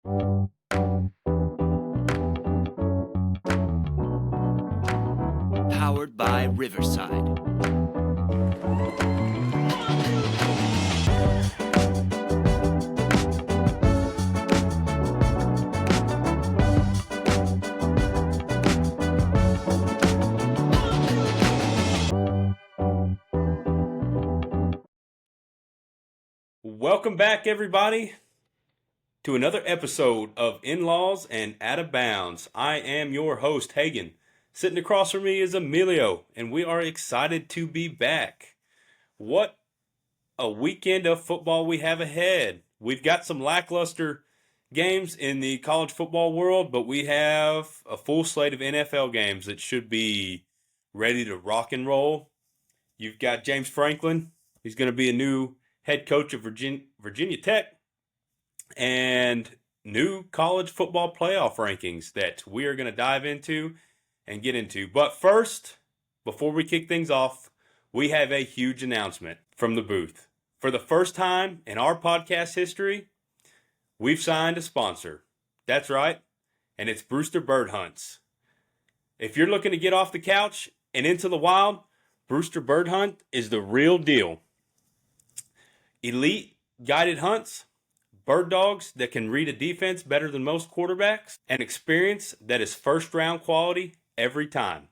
Powered by Riverside. Welcome back, everybody, to another episode of In-Laws and Out of Bounds. I am your host, Hagen. Sitting across from me is Emilio, and we are excited to be back. What a weekend of football we have ahead. We've got some lackluster games in the college football world, but we have a full slate of NFL games that should be ready to rock and roll. You've got James Franklin. He's going to be a new head coach of Virginia Tech, and new college football playoff rankings that we are going to dive into and get into. But first, before we kick things off, we have a huge announcement from the booth. For the first time in our podcast history, we've signed a sponsor. That's right, and it's Brewster Bird Hunts. If you're looking to get off the couch and into the wild, Brewster Bird Hunt is the real deal. Elite guided hunts, bird dogs that can read a defense better than most quarterbacks, and experience that is first round quality every time.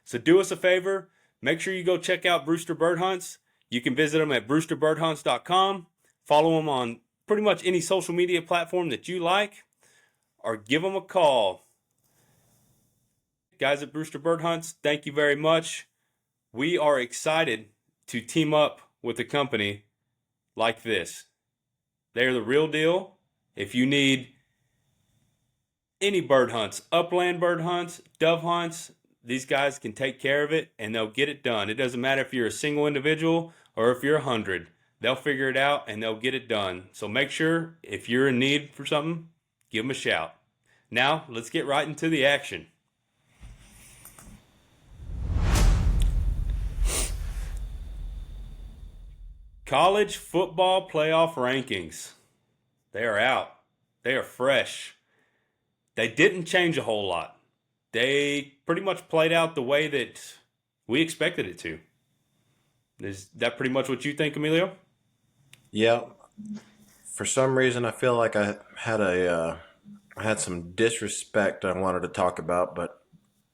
So do us a favor, make sure you go check out Brewster Bird Hunts. You can visit them at brewsterbirdhunts.com, follow them on pretty much any social media platform that you like, or give them a call. Guys at Brewster Bird Hunts, thank you very much. We are excited to team up with a company like this. They're the real deal. If you need any bird hunts, upland bird hunts, dove hunts, these guys can take care of it and they'll get it done. It doesn't matter if you're a single individual or if you're 100. They'll figure it out and they'll get it done. So make sure if you're in need for something, give them a shout. Now, let's get right into the action. College football playoff rankings. They are out. They are fresh. They didn't change a whole lot. They pretty much played out the way that we expected it to. Is that pretty much what you think, Emilio? Yeah. For some reason, I feel like I had some disrespect I wanted to talk about, but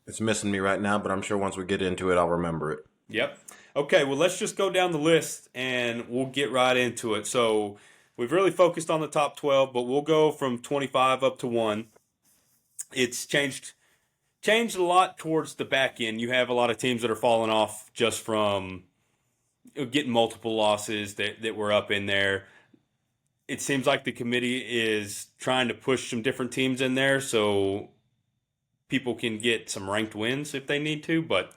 it's missing me right now. But I'm sure once we get into it, I'll remember it. Yep. Okay, well, let's just go down the list and we'll get right into it. So we've really focused on the top 12, but we'll go from 25 up to 1. It's changed a lot towards the back end. You have a lot of teams that are falling off just from getting multiple losses that were up in there. It seems like the committee is trying to push some different teams in there so people can get some ranked wins if they need to, but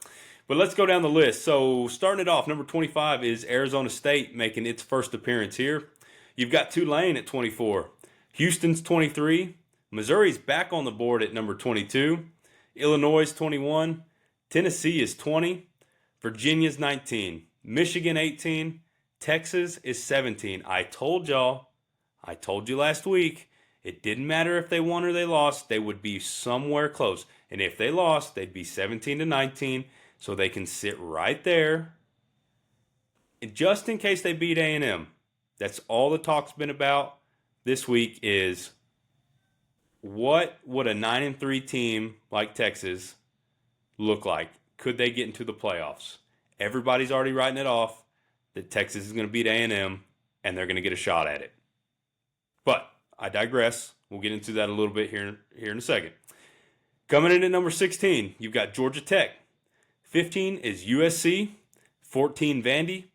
let's go down the list. So starting it off, number 25 is Arizona State making its first appearance here. You've got Tulane at 24. Houston's 23. Missouri's back on the board at number 22. Illinois is 21. Tennessee is 20. Virginia's 19. Michigan 18. Texas is 17. I told you last week, it didn't matter if they won or they lost. They would be somewhere close. And if they lost, they'd be 17-19. So they can sit right there. And just in case they beat A&M, that's all the talk's been about this week is what would a 9-3 team like Texas look like? Could they get into the playoffs? Everybody's already writing it off that Texas is going to beat A&M and they're going to get a shot at it. But I digress. We'll get into that a little bit here in a second. Coming in at number 16, you've got Georgia Tech. 15 is USC, 14 Vandy,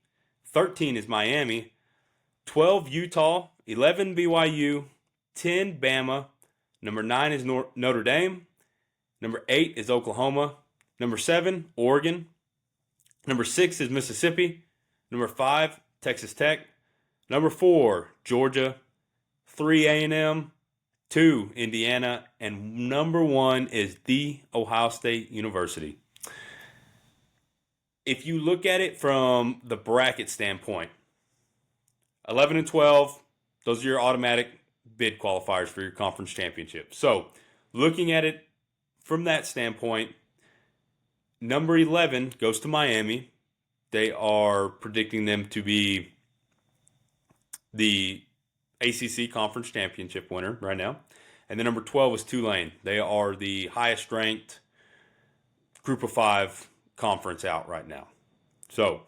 13 is Miami, 12 Utah, 11 BYU, 10 Bama, number 9 is Notre Dame, number 8 is Oklahoma, number 7 Oregon, number 6 is Mississippi, number 5 Texas Tech, number 4 Georgia, 3 A&M, 2 Indiana, and number 1 is The Ohio State University. If you look at it from the bracket standpoint, 11 and 12, those are your automatic bid qualifiers for your conference championship. So, looking at it from that standpoint, number 11 goes to Miami. They are predicting them to be the ACC conference championship winner right now. And then number 12 is Tulane. They are the highest ranked group of 5 conference out right now. So,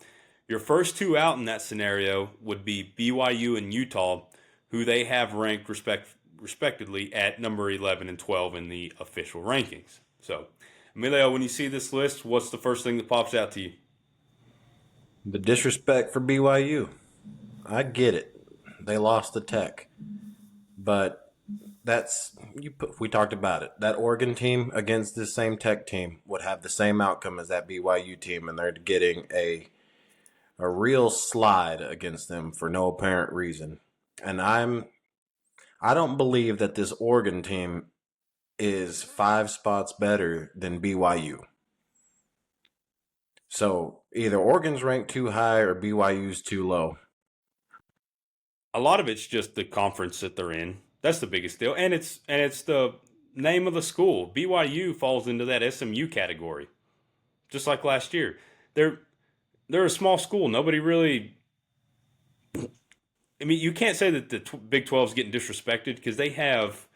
your first 2 out in that scenario would be BYU and Utah, who they have ranked respectively at number 11 and 12 in the official rankings. So, Emilio, when you see this list, what's the first thing that pops out to you? The disrespect for BYU. I get it. They lost to Tech. But we talked about it. That Oregon team against this same Tech team would have the same outcome as that BYU team, and they're getting a real slide against them for no apparent reason. And I don't believe that this Oregon team is 5 spots better than BYU. So either Oregon's ranked too high or BYU's too low. A lot of it's just the conference that they're in. That's the biggest deal. And it's the name of the school. BYU falls into that SMU category. Just like last year. They're a small school. Nobody really, I mean, you can't say that the Big 12 is getting disrespected because they have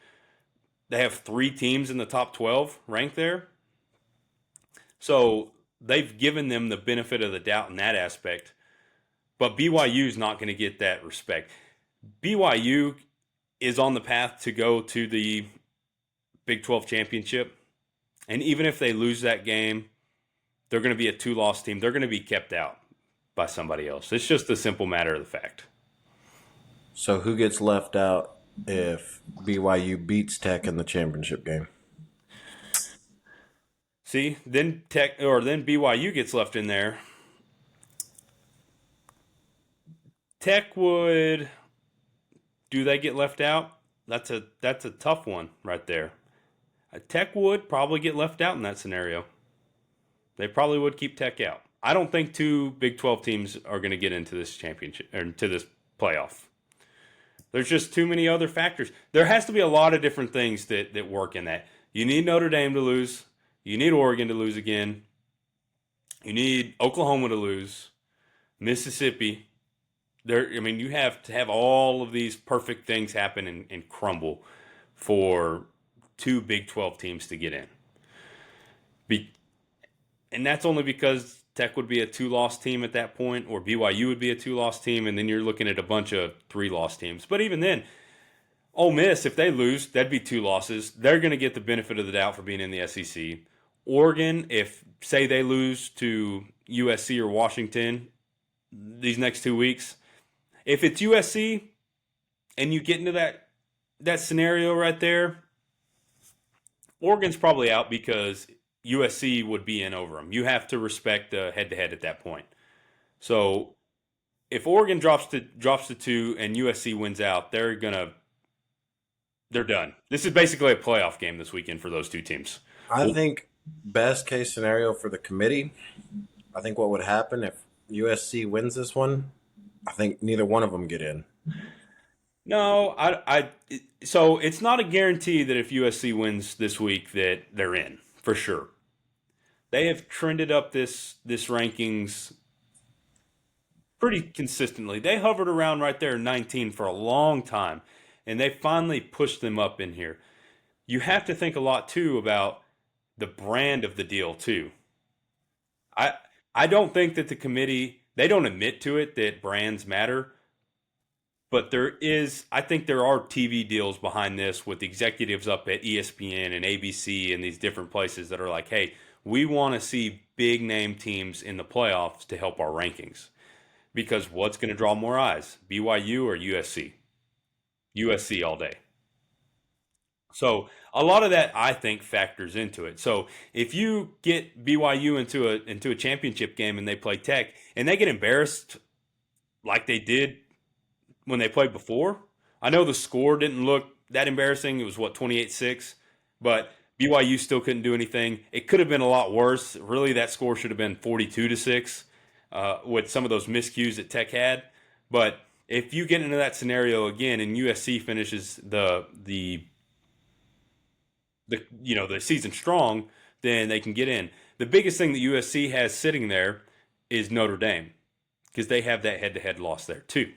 3 teams in the top 12 ranked there. So they've given them the benefit of the doubt in that aspect. But BYU is not going to get that respect. BYU is on the path to go to the Big 12 championship. And even if they lose that game, they're going to be a 2-loss team. They're going to be kept out by somebody else. It's just a simple matter of the fact. So who gets left out if BYU beats Tech in the championship game? See, then BYU gets left in there. Tech would. Do they get left out? That's a tough one right there. Tech would probably get left out in that scenario. They probably would keep Tech out. I don't think 2 Big 12 teams are going to get into this championship or into this playoff. There's just too many other factors. There has to be a lot of different things that work in that. You need Notre Dame to lose. You need Oregon to lose again. You need Oklahoma to lose. Mississippi. You have to have all of these perfect things happen and crumble for 2 Big 12 teams to get in. And that's only because Tech would be a 2-loss team at that point, or BYU would be a 2-loss team, and then you're looking at a bunch of 3-loss teams. But even then, Ole Miss, if they lose, that'd be 2 losses. They're going to get the benefit of the doubt for being in the SEC. Oregon, if, say, they lose to USC or Washington these next 2 weeks, if it's USC and you get into that scenario right there, Oregon's probably out because USC would be in over them. You have to respect the head-to-head at that point. So if Oregon drops to 2 and USC wins out, they're done. This is basically a playoff game this weekend for those 2 teams. I think best case scenario for the committee, I think what would happen if USC wins this one, I think neither one of them get in. No, so it's not a guarantee that if USC wins this week that they're in, for sure. They have trended up this rankings pretty consistently. They hovered around right there 19 for a long time, and they finally pushed them up in here. You have to think a lot, too, about the brand of the deal, too. I don't think that the committee, they don't admit to it that brands matter, but I think there are TV deals behind this with executives up at ESPN and ABC and these different places that are like, hey, we want to see big name teams in the playoffs to help our rankings. Because what's going to draw more eyes, BYU or USC? USC all day. So a lot of that, I think, factors into it. So if you get BYU into a championship game and they play Tech and they get embarrassed like they did when they played before, I know the score didn't look that embarrassing. It was, 28-6? But BYU still couldn't do anything. It could have been a lot worse. Really, that score should have been 42-6 with some of those miscues that Tech had. But if you get into that scenario again and USC finishes the season strong, then they can get in. The biggest thing that USC has sitting there is Notre Dame because they have that head-to-head loss there too.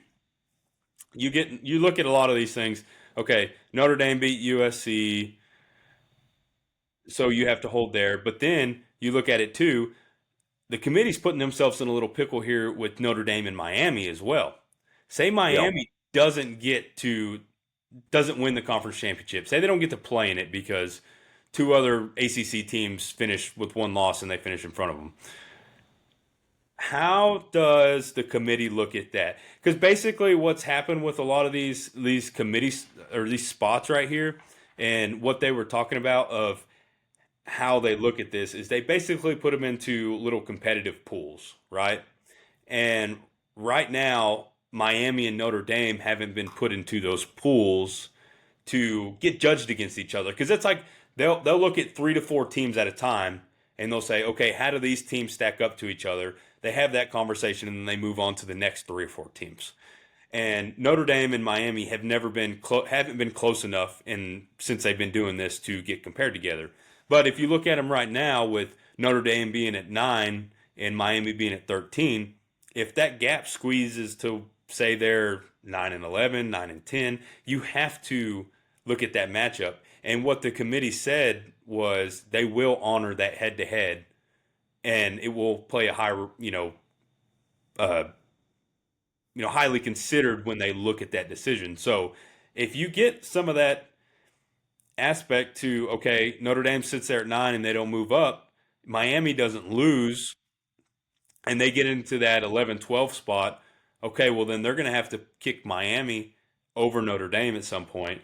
You look at a lot of these things. Okay, Notre Dame beat USC, so you have to hold there. But then you look at it too. The committee's putting themselves in a little pickle here with Notre Dame and Miami as well. Say Yep. Miami doesn't win the conference championship. Say they don't get to play in it because two other ACC teams finish with one loss and they finish in front of them. How does the committee look at that? Because basically, what's happened with a lot of these committees or these spots right here, and what they were talking about of how they look at this is they basically put them into little competitive pools, right? And right now, Miami and Notre Dame haven't been put into those pools to get judged against each other because it's like they'll look at 3 to 4 teams at a time and they'll say, okay, how do these teams stack up to each other? They have that conversation and then they move on to the next 3 or 4 teams. And Notre Dame and Miami have never been haven't been close enough since they've been doing this to get compared together. But if you look at them right now with Notre Dame being at 9 and Miami being at 13, if that gap squeezes to say they're 9 and 11, 9 and 10, you have to look at that matchup. And what the committee said was they will honor that head to head, and it will play a higher, uh, highly considered when they look at that decision. So if you get some of that aspect to okay, Notre Dame sits there at 9 and they don't move up, Miami doesn't lose, and they get into that 11-12 spot. Okay, well then they're going to have to kick Miami over Notre Dame at some point,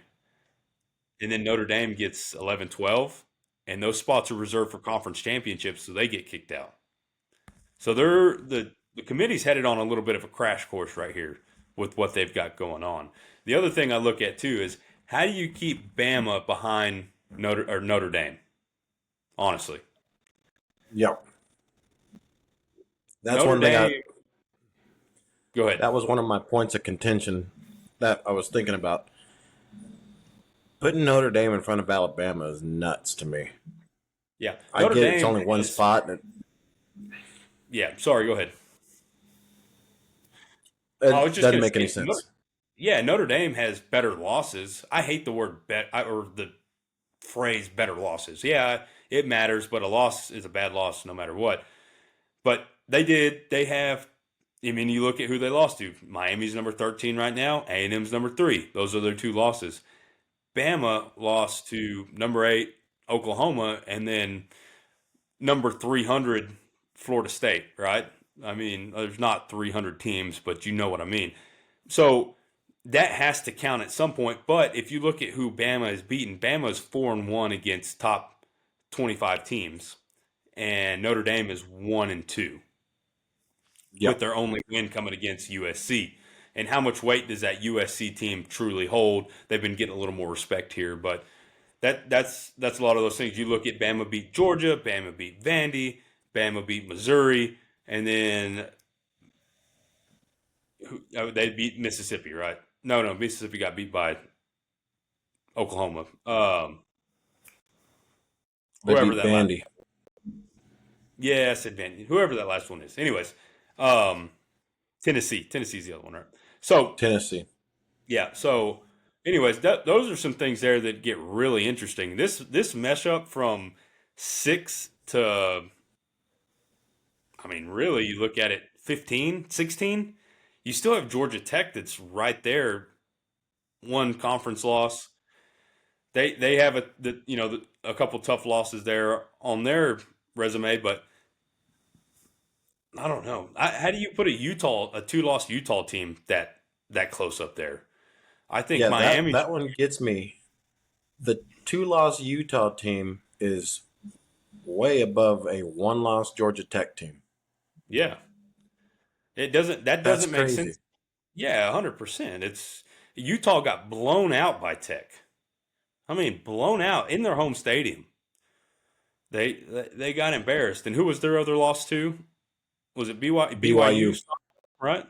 and then Notre Dame gets 11-12, and those spots are reserved for conference championships, so they get kicked out. So the committee's headed on a little bit of a crash course right here with what they've got going on. The other thing I look at too is how do you keep Bama behind Notre Dame? Honestly, Yep. That's Notre one thing Dame. Go ahead. that was one of my points of contention that I was thinking about. Putting Notre Dame in front of Alabama is nuts to me. Yeah, I Notre get Dame it's only one is. spot, and Yeah, sorry. Go ahead. I was it just doesn't gonna make any say, sense. yeah, Notre Dame has better losses. I hate the word or the phrase better losses. Yeah, it matters, but a loss is a bad loss no matter what. But they have. I mean, you look at who they lost to. Miami's number 13 right now. A&M's number 3. Those are their 2 losses. Bama lost to number 8 Oklahoma, and then number 300 Florida State. Right? I mean, there's not 300 teams, but you know what I mean. So that has to count at some point. But if you look at who Bama has beaten, Bama's 4-1 against top 25 teams, and Notre Dame is 1-2 with Yep. their only win coming against USC. And how much weight does that USC team truly hold? They've been getting a little more respect here, but that's a lot of those things. You look at Bama beat Georgia, Bama beat Vandy, Bama beat Missouri, and then they beat Mississippi, right? No, Mississippi got beat by Oklahoma. They Whoever beat that last, Vandy. yeah, I said Vandy. Whoever that last one is. Anyways, um, Tennessee's the other one, right? So Tennessee. yeah, so anyways, those are some things there that get really interesting. This mesh up from 6 to, I mean, really, you look at it 15, 16. You still have Georgia Tech that's right there, one conference loss. They have a couple tough losses there on their resume, but I don't know. How do you put a 2-loss Utah team that close up there? I think Yeah, that Miami's. that one gets me. The two-loss Utah team is way above a one-loss Georgia Tech team. Yeah, it doesn't that That's doesn't make crazy. sense. Yeah, 100%. It's Utah got blown out by Tech. I mean, blown out in their home stadium. They got embarrassed. And who was their other loss to? Was it BYU? BYU. Right?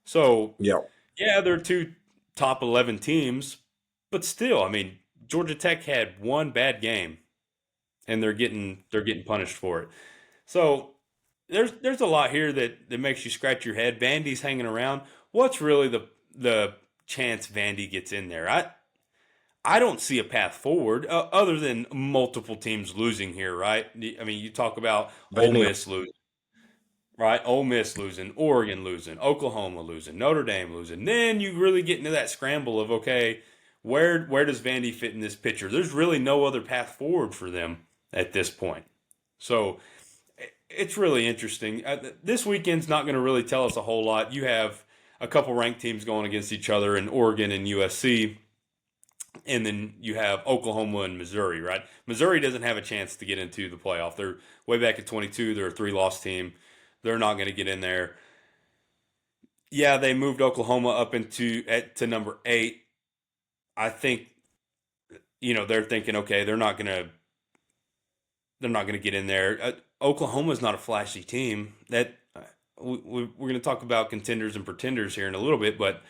So Yep. Yeah, they're two top 11 teams, but still, I mean, Georgia Tech had one bad game, and they're getting punished for it. So there's a lot here that makes you scratch your head. Vandy's hanging around. What's really the chance Vandy gets in there? I don't see a path forward other than multiple teams losing here, right? I mean, you talk about Ole Vandy, Miss losing, right? Ole Miss losing, Oregon losing, Oklahoma losing, Notre Dame losing. Then you really get into that scramble of, okay, where does Vandy fit in this picture? There's really no other path forward for them at this point. So it's really interesting. This weekend's not going to really tell us a whole lot. You have a couple ranked teams going against each other in Oregon and USC, and then you have Oklahoma and Missouri, right? Missouri doesn't have a chance to get into the playoff. They're way back at 22. They're a three-loss team. They're not going to get in there. Yeah, they moved Oklahoma up to number 8. I think they're thinking, okay, they're not gonna get in there. Oklahoma's not a flashy team. That we're going to talk about contenders and pretenders here in a little bit, but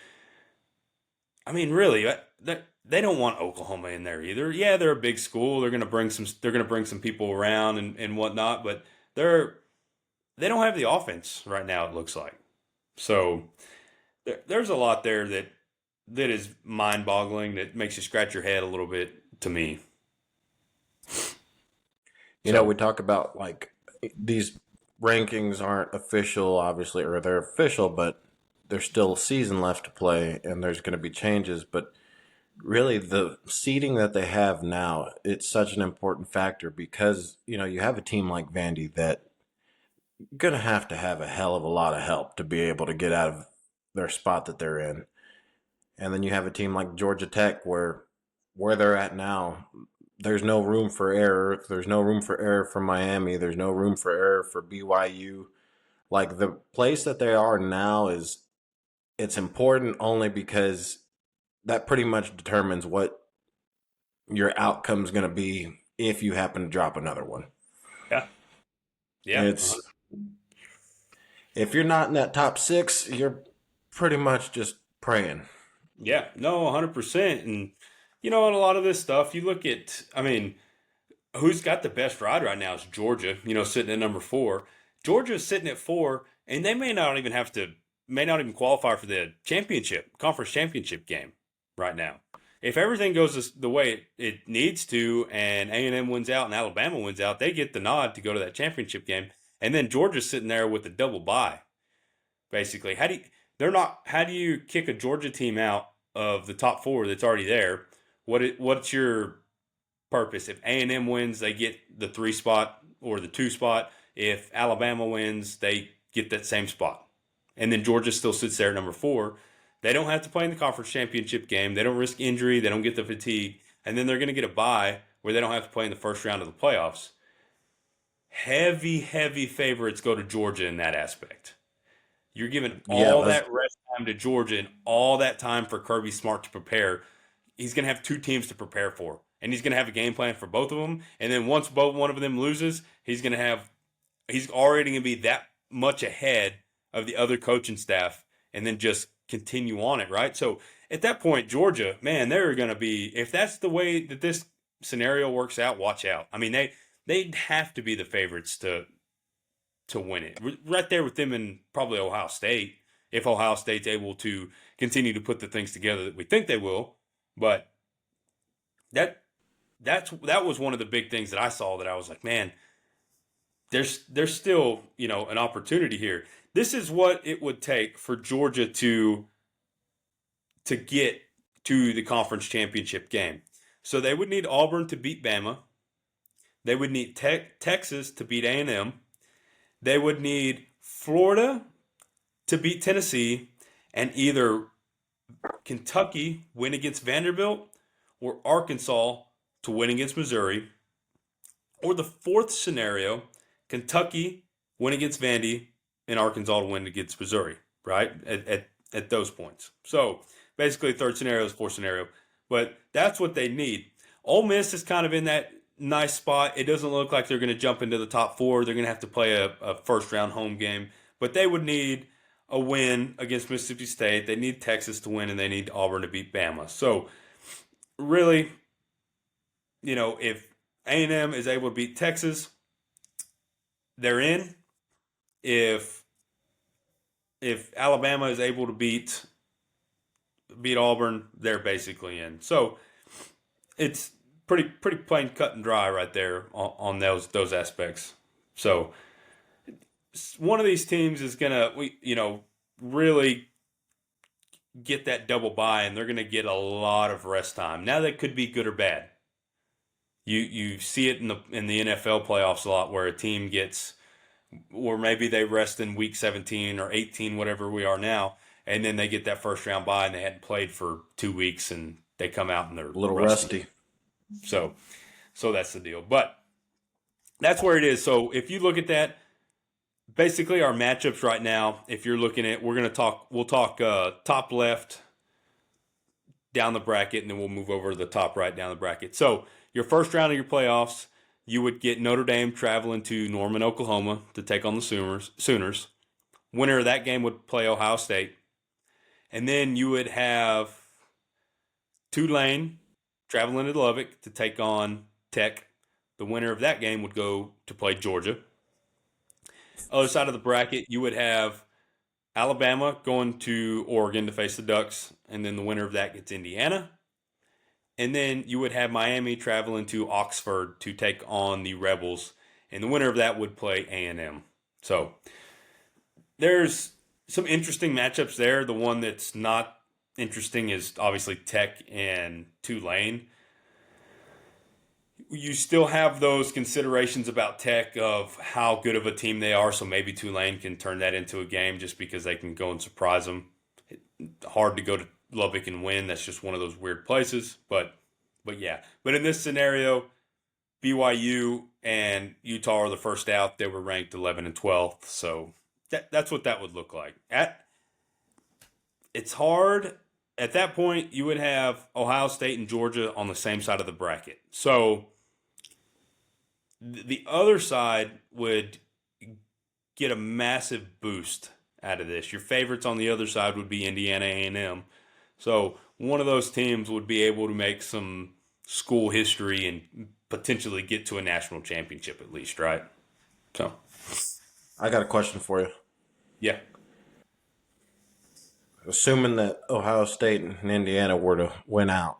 I mean, really, they don't want Oklahoma in there either. Yeah, they're a big school. They're going to bring some. They're going to bring some people around and whatnot, but they don't have the offense right now. It looks like so. There's a lot there that is mind-boggling. That makes you scratch your head a little bit to me. we So talk about like these rankings aren't official, obviously, or they're official, but there's still a season left to play, and there's going to be changes. But really, the seeding that they have now, it's such an important factor because you have a team like Vandy that going to have a hell of a lot of help to be able to get out of their spot that they're in. And then you have a team like Georgia Tech where they're at now, there's no room for error. There's no room for error for Miami. There's no room for error for BYU. Like the place that they are now it's important only because that pretty much determines what your outcome's going to be if you happen to drop another one. yeah, yeah, It's if you're not in that top 6, you're pretty much just praying. yeah. No, 100%. And in a lot of this stuff, you look at. I mean, who's got the best ride right now is Georgia, sitting at number 4. Georgia's sitting at 4, and they may not even qualify for the conference championship game right now. If everything goes the way it needs to, and A&M wins out and Alabama wins out, they get the nod to go to that championship game. And then Georgia's sitting there with a double bye, basically. How do you kick a Georgia team out of the top 4 that's already there? What's your purpose? If A&M wins, they get the 3 spot or the 2 spot. If Alabama wins, they get that same spot. And then Georgia still sits there at number 4. They don't have to play in the conference championship game. They don't risk injury. They don't get the fatigue. And then they're going to get a bye where they don't have to play in the first round of the playoffs. Heavy, heavy favorites go to Georgia in that aspect. You're giving Yeah, all that rest time to Georgia and all that time for Kirby Smart to prepare. He's going to have 2 teams to prepare for, and he's going to have a game plan for both of them. And then once one of them loses, he's already going to be that much ahead of the other coaching staff, and then just continue on it, right? So at that point, Georgia, man, they're going to be, if that's the way that this scenario works out, watch out. I mean, they'd have to be the favorites to win it. Right there with them and probably Ohio State, if Ohio State's able to continue to put the things together that we think they will. But that was one of the big things that I saw that I was like, man, there's still, an opportunity here. This is what it would take for Georgia to get to the conference championship game. So they would need Auburn to beat Bama. They would need Texas to beat A&M. They would need Florida to beat Tennessee, and either Kentucky win against Vanderbilt or Arkansas to win against Missouri. Or the fourth scenario, Kentucky win against Vandy and Arkansas to win against Missouri, right? At those points. So basically, third scenario is fourth scenario. But that's what they need. Ole Miss is kind of in that nice spot. It doesn't look like they're going to jump into the top 4. They're going to have to play a first round home game. But they would need a win against Mississippi State. They need Texas to win, and they need Auburn to beat Bama. So really, if A&M is able to beat Texas, they're in. If Alabama is able to beat Auburn, they're basically in. So it's pretty plain cut and dry right there on those aspects. So one of these teams is gonna really get that double bye, and they're gonna get a lot of rest time. Now that could be good or bad. You see it in the NFL playoffs a lot, where a team gets, or maybe they rest in week 17 or 18, whatever we are now, and then they get that first round bye and they hadn't played for 2 weeks and they come out and they're a little rusty. So that's the deal. But that's where it is. So if you look at that, basically our matchups right now, if you're looking at, we'll talk top left down the bracket, and then we'll move over to the top right down the bracket. So your first round of your playoffs, you would get Notre Dame traveling to Norman, Oklahoma to take on the Sooners. Winner of that game would play Ohio State. And then you would have Tulane traveling to Lubbock to take on Tech. The winner of that game would go to play Georgia. Other side of the bracket, you would have Alabama going to Oregon to face the Ducks, and then the winner of that gets Indiana. And then you would have Miami traveling to Oxford to take on the Rebels, and the winner of that would play A&M. So there's some interesting matchups there. The one that's not interesting is obviously Tech and Tulane. You still have those considerations about Tech of how good of a team they are, so maybe Tulane can turn that into a game just because they can go and surprise them. Hard to go to Lubbock and win. That's just one of those weird places. But yeah. But in this scenario, BYU and Utah are the first out. They were ranked 11 and 12th, so that's what that would look like. It's hard. At that point, you would have Ohio State and Georgia on the same side of the bracket. So the other side would get a massive boost out of this. Your favorites on the other side would be Indiana A&M. So one of those teams would be able to make some school history and potentially get to a national championship at least, right? So I got a question for you. Yeah. Assuming that Ohio State and Indiana were to win out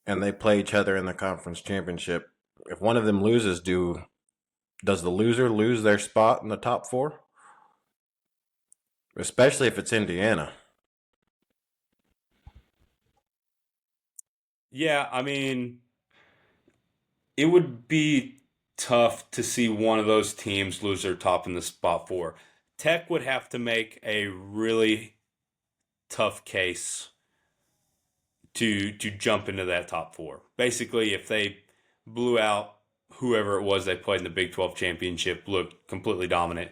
and they play each other in the conference championship, if one of them loses, does the loser lose their spot in the top four? Especially if it's Indiana. Yeah, I mean, it would be tough to see one of those teams lose their top in the spot four. Tech would have to make a really tough case to jump into that top four. Basically, if they blew out whoever it was they played in the Big 12 championship, looked completely dominant,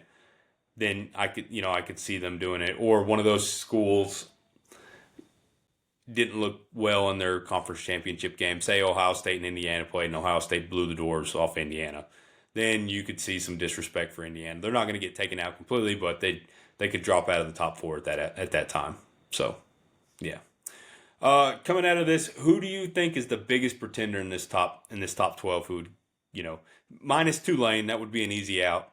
then I could see them doing it. Or one of those schools didn't look well in their conference championship game. Say Ohio State and Indiana played, and Ohio State blew the doors off Indiana. Then you could see some disrespect for Indiana. They're not going to get taken out completely, but they could drop out of the top four at that time. So, yeah. Coming out of this, who do you think is the biggest pretender in this top 12? Who, minus Tulane, that would be an easy out.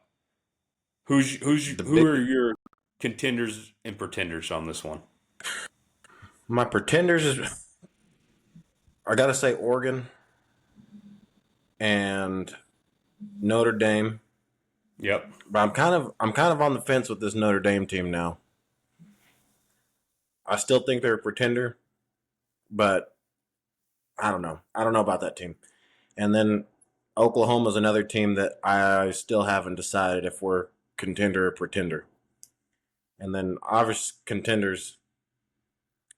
Who are your contenders and pretenders on this one? My pretenders is, I gotta say, Oregon and Notre Dame. Yep. But I'm kind of on the fence with this Notre Dame team now. I still think they're a pretender, but I don't know. I don't know about that team. And then Oklahoma's another team that I still haven't decided if we're contender or pretender. And then obvious contenders,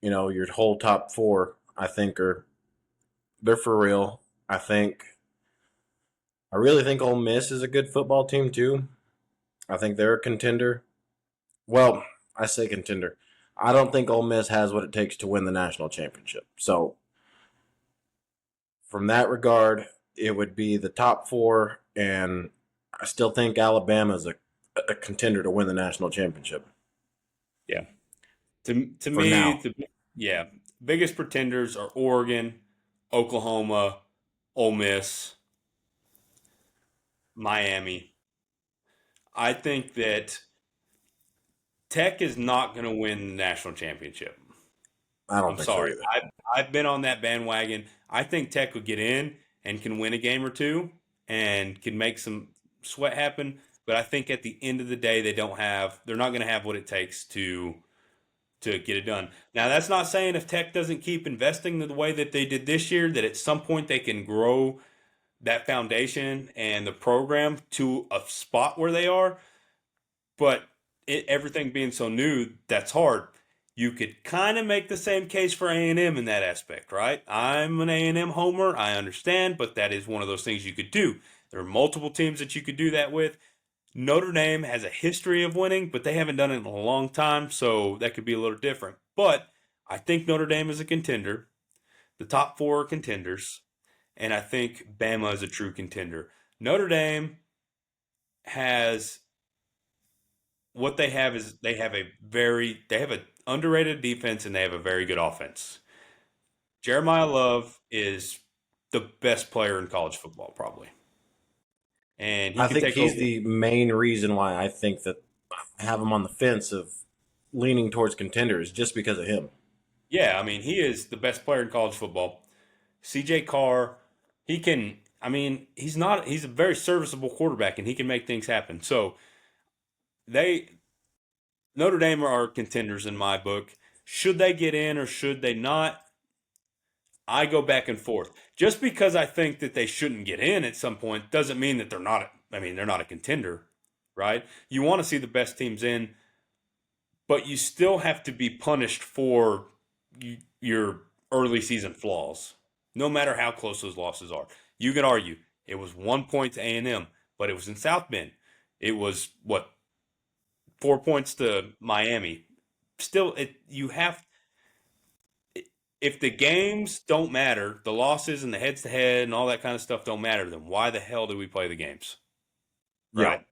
your whole top four, I think they're for real. I really think Ole Miss is a good football team too. I think they're a contender. Well, I say contender. I don't think Ole Miss has what it takes to win the national championship. So, from that regard, it would be the top four, and I still think Alabama is a contender to win the national championship. Yeah. To for me, now. yeah, biggest pretenders are Oregon, Oklahoma, Ole Miss, Miami. I think that Tech is not going to win the national championship. I don't I'm think so sorry. either. I've been on that bandwagon. I think Tech will get in and can win a game or two and can make some sweat happen. But I think at the end of the day, they're not going to have what it takes to get it done. Now, that's not saying if Tech doesn't keep investing the way that they did this year, that at some point they can grow that foundation and the program to a spot where they are. But everything being so new, that's hard. You could kind of make the same case for A&M in that aspect, right? I'm an A&M homer, I understand, but that is one of those things you could do. There are multiple teams that you could do that with. Notre Dame has a history of winning, but they haven't done it in a long time, so that could be a little different. But I think Notre Dame is a contender. The top four are contenders, and I think Bama is a true contender. Notre Dame has what they have is they have an underrated defense and they have a very good offense. Jeremiah Love is the best player in college football, probably, and he I could think take he's over. the main reason why I think that I have him on the fence of leaning towards contenders just because of him. Yeah, I mean, he is the best player in college football. CJ Carr, he can. I mean, he's not. He's a very serviceable quarterback, and he can make things happen. So they Notre Dame are contenders in my book. Should they get in or should they not? I go back and forth. Just because I think that they shouldn't get in at some point doesn't mean that they're not. I mean, they're not a contender, right? You want to see the best teams in, but you still have to be punished for your early season flaws, no matter how close those losses are. You can argue it was 1 point to A&M, but it was in South Bend. It was what 4 points to Miami. Still, you have if the games don't matter, the losses and the heads to head and all that kind of stuff don't matter, then why the hell do we play the games? Yeah. Right?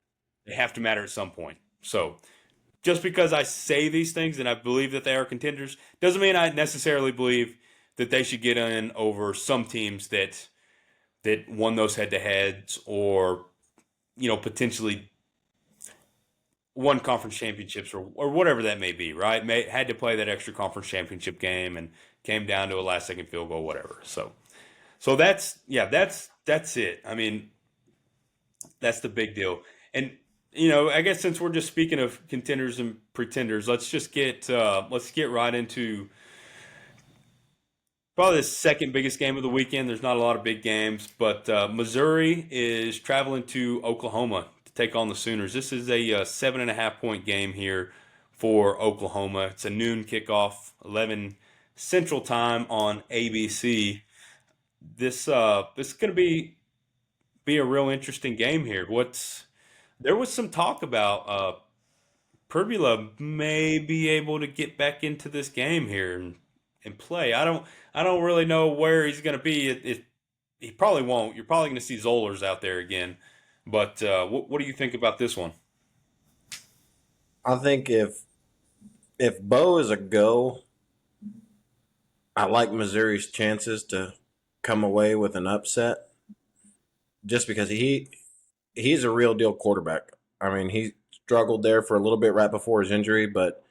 They have to matter at some point. So just because I say these things and I believe that they are contenders doesn't mean I necessarily believe that they should get in over some teams that won those head to heads or potentially won conference championships or whatever that may be, right? Had to play that extra conference championship game and came down to a last second field goal, whatever. So that's it. I mean, that's the big deal. And I guess since we're just speaking of contenders and pretenders, let's get right into probably the second biggest game of the weekend. There's not a lot of big games, but Missouri is traveling to Oklahoma to take on the Sooners. This is a 7.5 point game here for Oklahoma. It's a noon kickoff, 11 Central Time on ABC. This is going to be a real interesting game here. There was some talk about Perbula may be able to get back into this game here and play. I don't really know where he's going to be. He probably won't. You're probably going to see Zollers out there again. But what do you think about this one? I think if Bo is a go, I like Missouri's chances to come away with an upset just because he's a real deal quarterback. I mean, he struggled there for a little bit right before his injury, but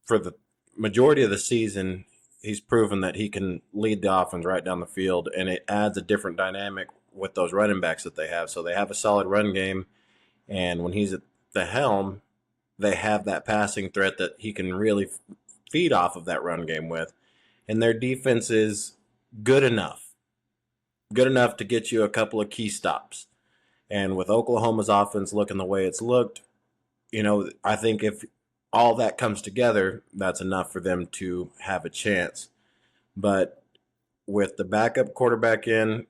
for the majority of the season, he's proven that he can lead the offense right down the field, and it adds a different dynamic with those running backs that they have. So they have a solid run game, and when he's at the helm, they have that passing threat that he can really feed off of that run game with. And their defense is good enough to get you a couple of key stops. And with Oklahoma's offense looking the way it's looked, I think if all that comes together, that's enough for them to have a chance. But with the backup quarterback in,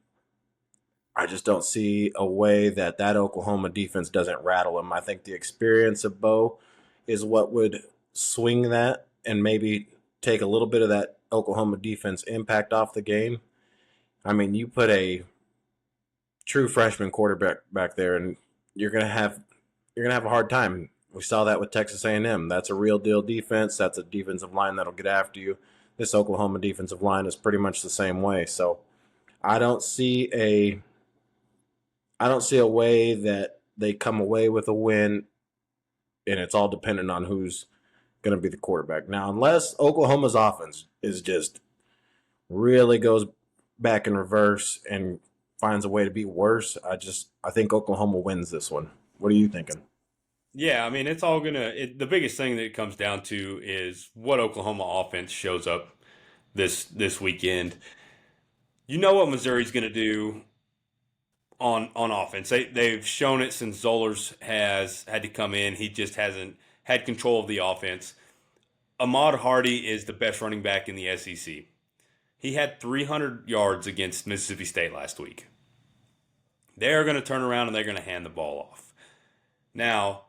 I just don't see a way that Oklahoma defense doesn't rattle them. I think the experience of Bo is what would swing that and maybe take a little bit of that Oklahoma defense impact off the game. I mean, you put a true freshman quarterback back there, and you're gonna have a hard time We saw that with Texas A&M. That's a real deal defense. That's a defensive line that'll get after you. This Oklahoma defensive line is pretty much the same way. So I don't see a way that they come away with a win, and it's all dependent on who's going to be the quarterback. Now, unless Oklahoma's offense is just really goes back in reverse and finds a way to be worse, I think Oklahoma wins this one. What are you thinking? Yeah, I mean, it's all the biggest thing that it comes down to is what Oklahoma offense shows up this weekend. You know what Missouri's going to do on offense. They've shown it since Zollers has had to come in. He just hasn't had control of the offense. Ahmad Hardy is the best running back in the SEC. He had 300 yards against Mississippi State last week. They're going to turn around and they're going to hand the ball off. Now,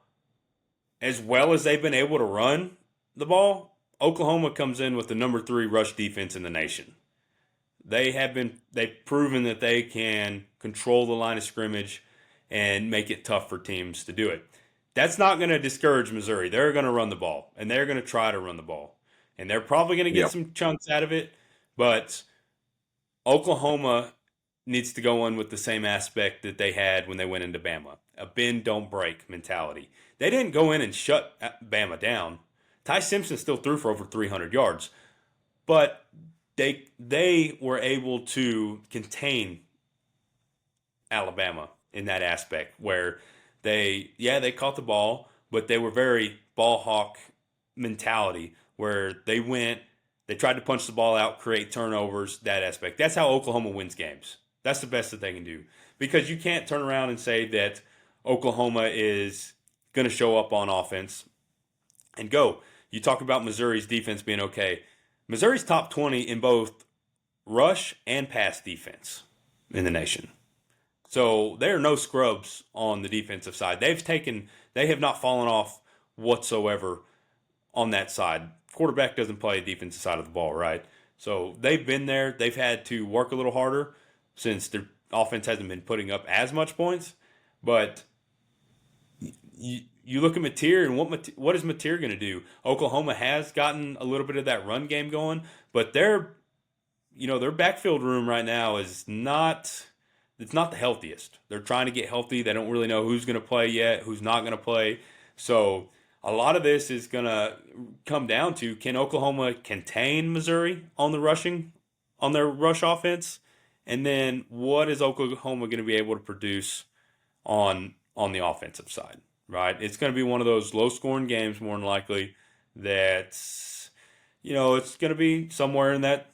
as well as they've been able to run the ball, Oklahoma comes in with the number 3 rush defense in the nation. They've proven that they can control the line of scrimmage and make it tough for teams to do it. That's not going to discourage Missouri. They're going to run the ball, and they're going to try to run the ball. And they're probably going to get some chunks out of it, but Oklahoma needs to go in with the same aspect that they had when they went into Bama, a bend, don't break mentality. They didn't go in and shut Bama down. Ty Simpson still threw for over 300 yards, but they were able to contain Alabama in that aspect where they caught the ball, but they were very ball hawk mentality where they tried to punch the ball out, create turnovers, that aspect. That's how Oklahoma wins games. That's the best that they can do. Because you can't turn around and say that Oklahoma is going to show up on offense and go. You talk about Missouri's defense being okay. Missouri's top 20 in both rush and pass defense in the nation. So there are no scrubs on the defensive side. They have not fallen off whatsoever on that side. Quarterback doesn't play the defensive side of the ball, right? So they've been there. They've had to work a little harder since their offense hasn't been putting up as much points. But you look at Mateer, and what is Mateer going to do? Oklahoma has gotten a little bit of that run game going, but their backfield room right now is not the healthiest. They're trying to get healthy. They don't really know who's going to play yet, who's not going to play. So a lot of this is going to come down to, can Oklahoma contain Missouri on their rush offense? And then what is Oklahoma going to be able to produce on the offensive side, right? It's going to be one of those low-scoring games, more than likely, that's, it's going to be somewhere in that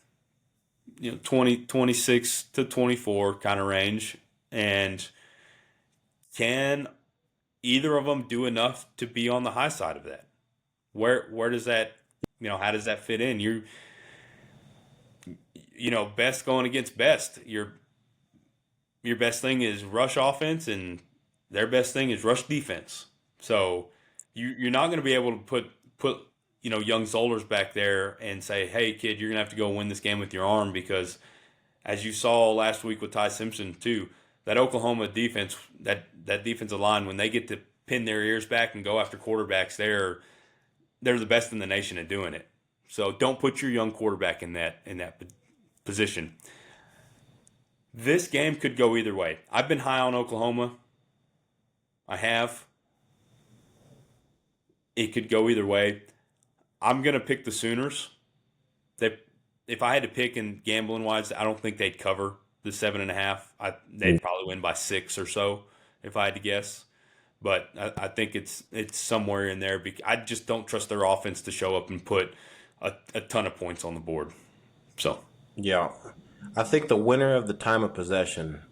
26 to 24 kind of range. And can either of them do enough to be on the high side of that? Where does that, how does that fit in? Best going against best. Your best thing is rush offense, and their best thing is rush defense. So you're not going to be able to put young Zollers back there and say, hey, kid, you're going to have to go win this game with your arm, because as you saw last week with Ty Simpson too, that Oklahoma defense, that defensive line, when they get to pin their ears back and go after quarterbacks, they're the best in the nation at doing it. So don't put your young quarterback in that position. This game could go either way. I've been high on Oklahoma. I have. It could go either way. I'm going to pick the Sooners. If I had to pick in gambling wise, I don't think they'd cover the 7.5. They'd probably win by 6 or so if I had to guess. But I think it's somewhere in there. I just don't trust their offense to show up and put a ton of points on the board. So yeah, I think the winner of the time of possession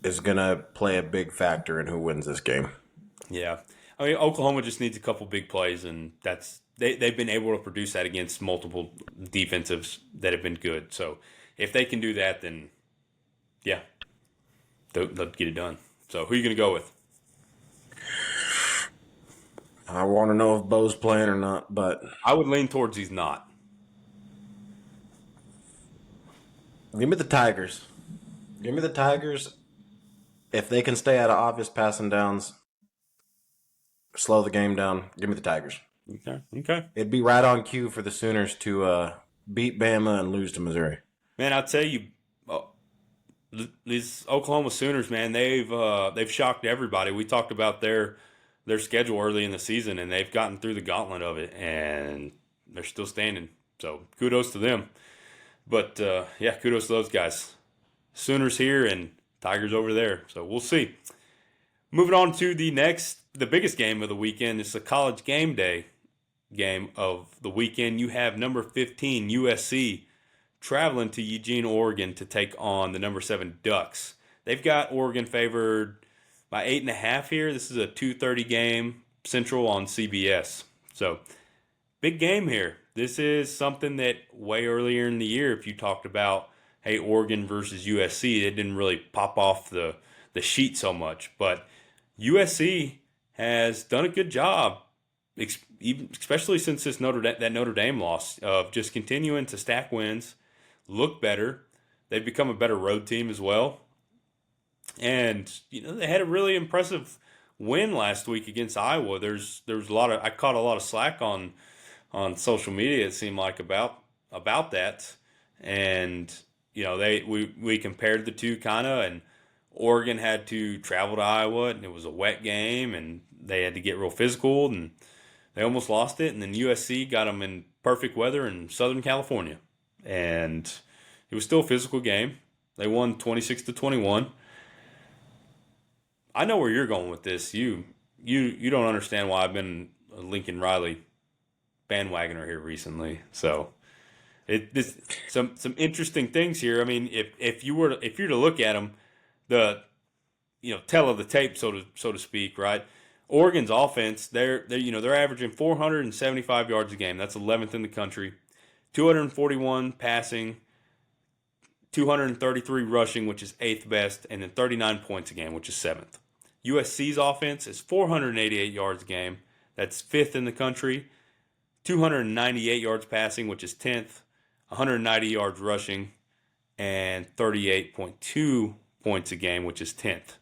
is going to play a big factor in who wins this game. Yeah. I mean, Oklahoma just needs a couple big plays, and they've been able to produce that against multiple defensives that have been good. So if they can do that, then yeah, they'll get it done. So who are you going to go with? I want to know if Bo's playing or not, but I would lean towards he's not. Give me the Tigers. Give me the Tigers. If they can stay out of obvious passing downs, slow the game down. Give me the Tigers. Okay. Okay. It'd be right on cue for the Sooners to beat Bama and lose to Missouri. Man, I'll tell you, uh, these Oklahoma Sooners, man, they've shocked everybody. We talked about their schedule early in the season, and they've gotten through the gauntlet of it, and they're still standing. So kudos to them. But yeah, kudos to those guys. Sooners here and Tigers over there. So we'll see. Moving on to the biggest game of the weekend. It's the college game day game of the weekend. You have number 15 USC traveling to Eugene, Oregon to take on the number 7 Ducks. They've got Oregon favored by 8.5 here. This is a 2:30 game Central on CBS. So big game here. This is something that way earlier in the year, if you talked about, hey, Oregon versus USC, it didn't really pop off the sheet so much. But USC has done a good job, especially since that Notre Dame loss, of just continuing to stack wins, look better. They've become a better road team as well. And they had a really impressive win last week against Iowa. There was a lot of I caught a lot of slack on social media. It seemed like about that, and we compared the two kind of, and Oregon had to travel to Iowa, and it was a wet game, and they had to get real physical, and they almost lost it. And then USC got them in perfect weather in Southern California, and it was still a physical game. They won 26-21. I know where you're going with this. You don't understand why I've been a Lincoln Riley bandwagoner here recently. So some interesting things here. I mean, if you were to look at them, the tell of the tape, so to speak, right? Oregon's offense, they're averaging 475 yards a game. That's 11th in the country. 241 passing, 233 rushing, which is 8th best, and then 39 points a game, which is 7th. USC's offense is 488 yards a game. That's 5th in the country. 298 yards passing, which is 10th. 190 yards rushing, and 38.2 points a game, which is 10th.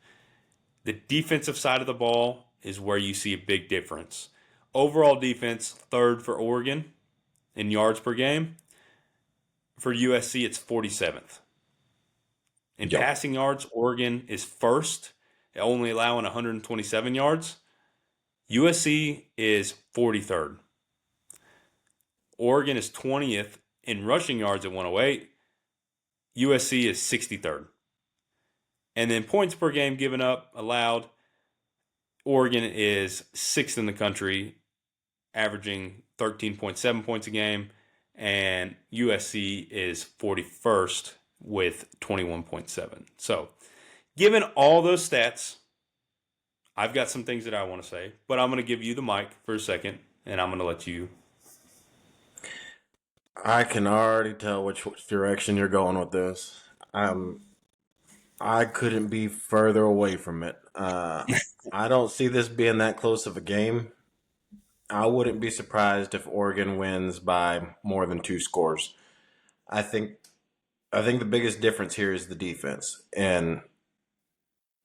The defensive side of the ball is where you see a big difference. Overall defense, 3rd for Oregon in yards per game. For USC, it's 47th. In passing yards, Oregon is 1st, only allowing 127 yards. USC is 43rd. Oregon is 20th in rushing yards at 108. USC is 63rd. And then points per game given up, allowed, Oregon is 6th in the country, averaging 13.7 points a game, and USC is 41st with 21.7. So, given all those stats, I've got some things that I want to say, but I'm going to give you the mic for a second, and I'm going to let you. I can already tell which direction you're going with this. I couldn't be further away from it. I don't see this being that close of a game. I wouldn't be surprised if Oregon wins by more than 2 scores. I think the biggest difference here is the defense and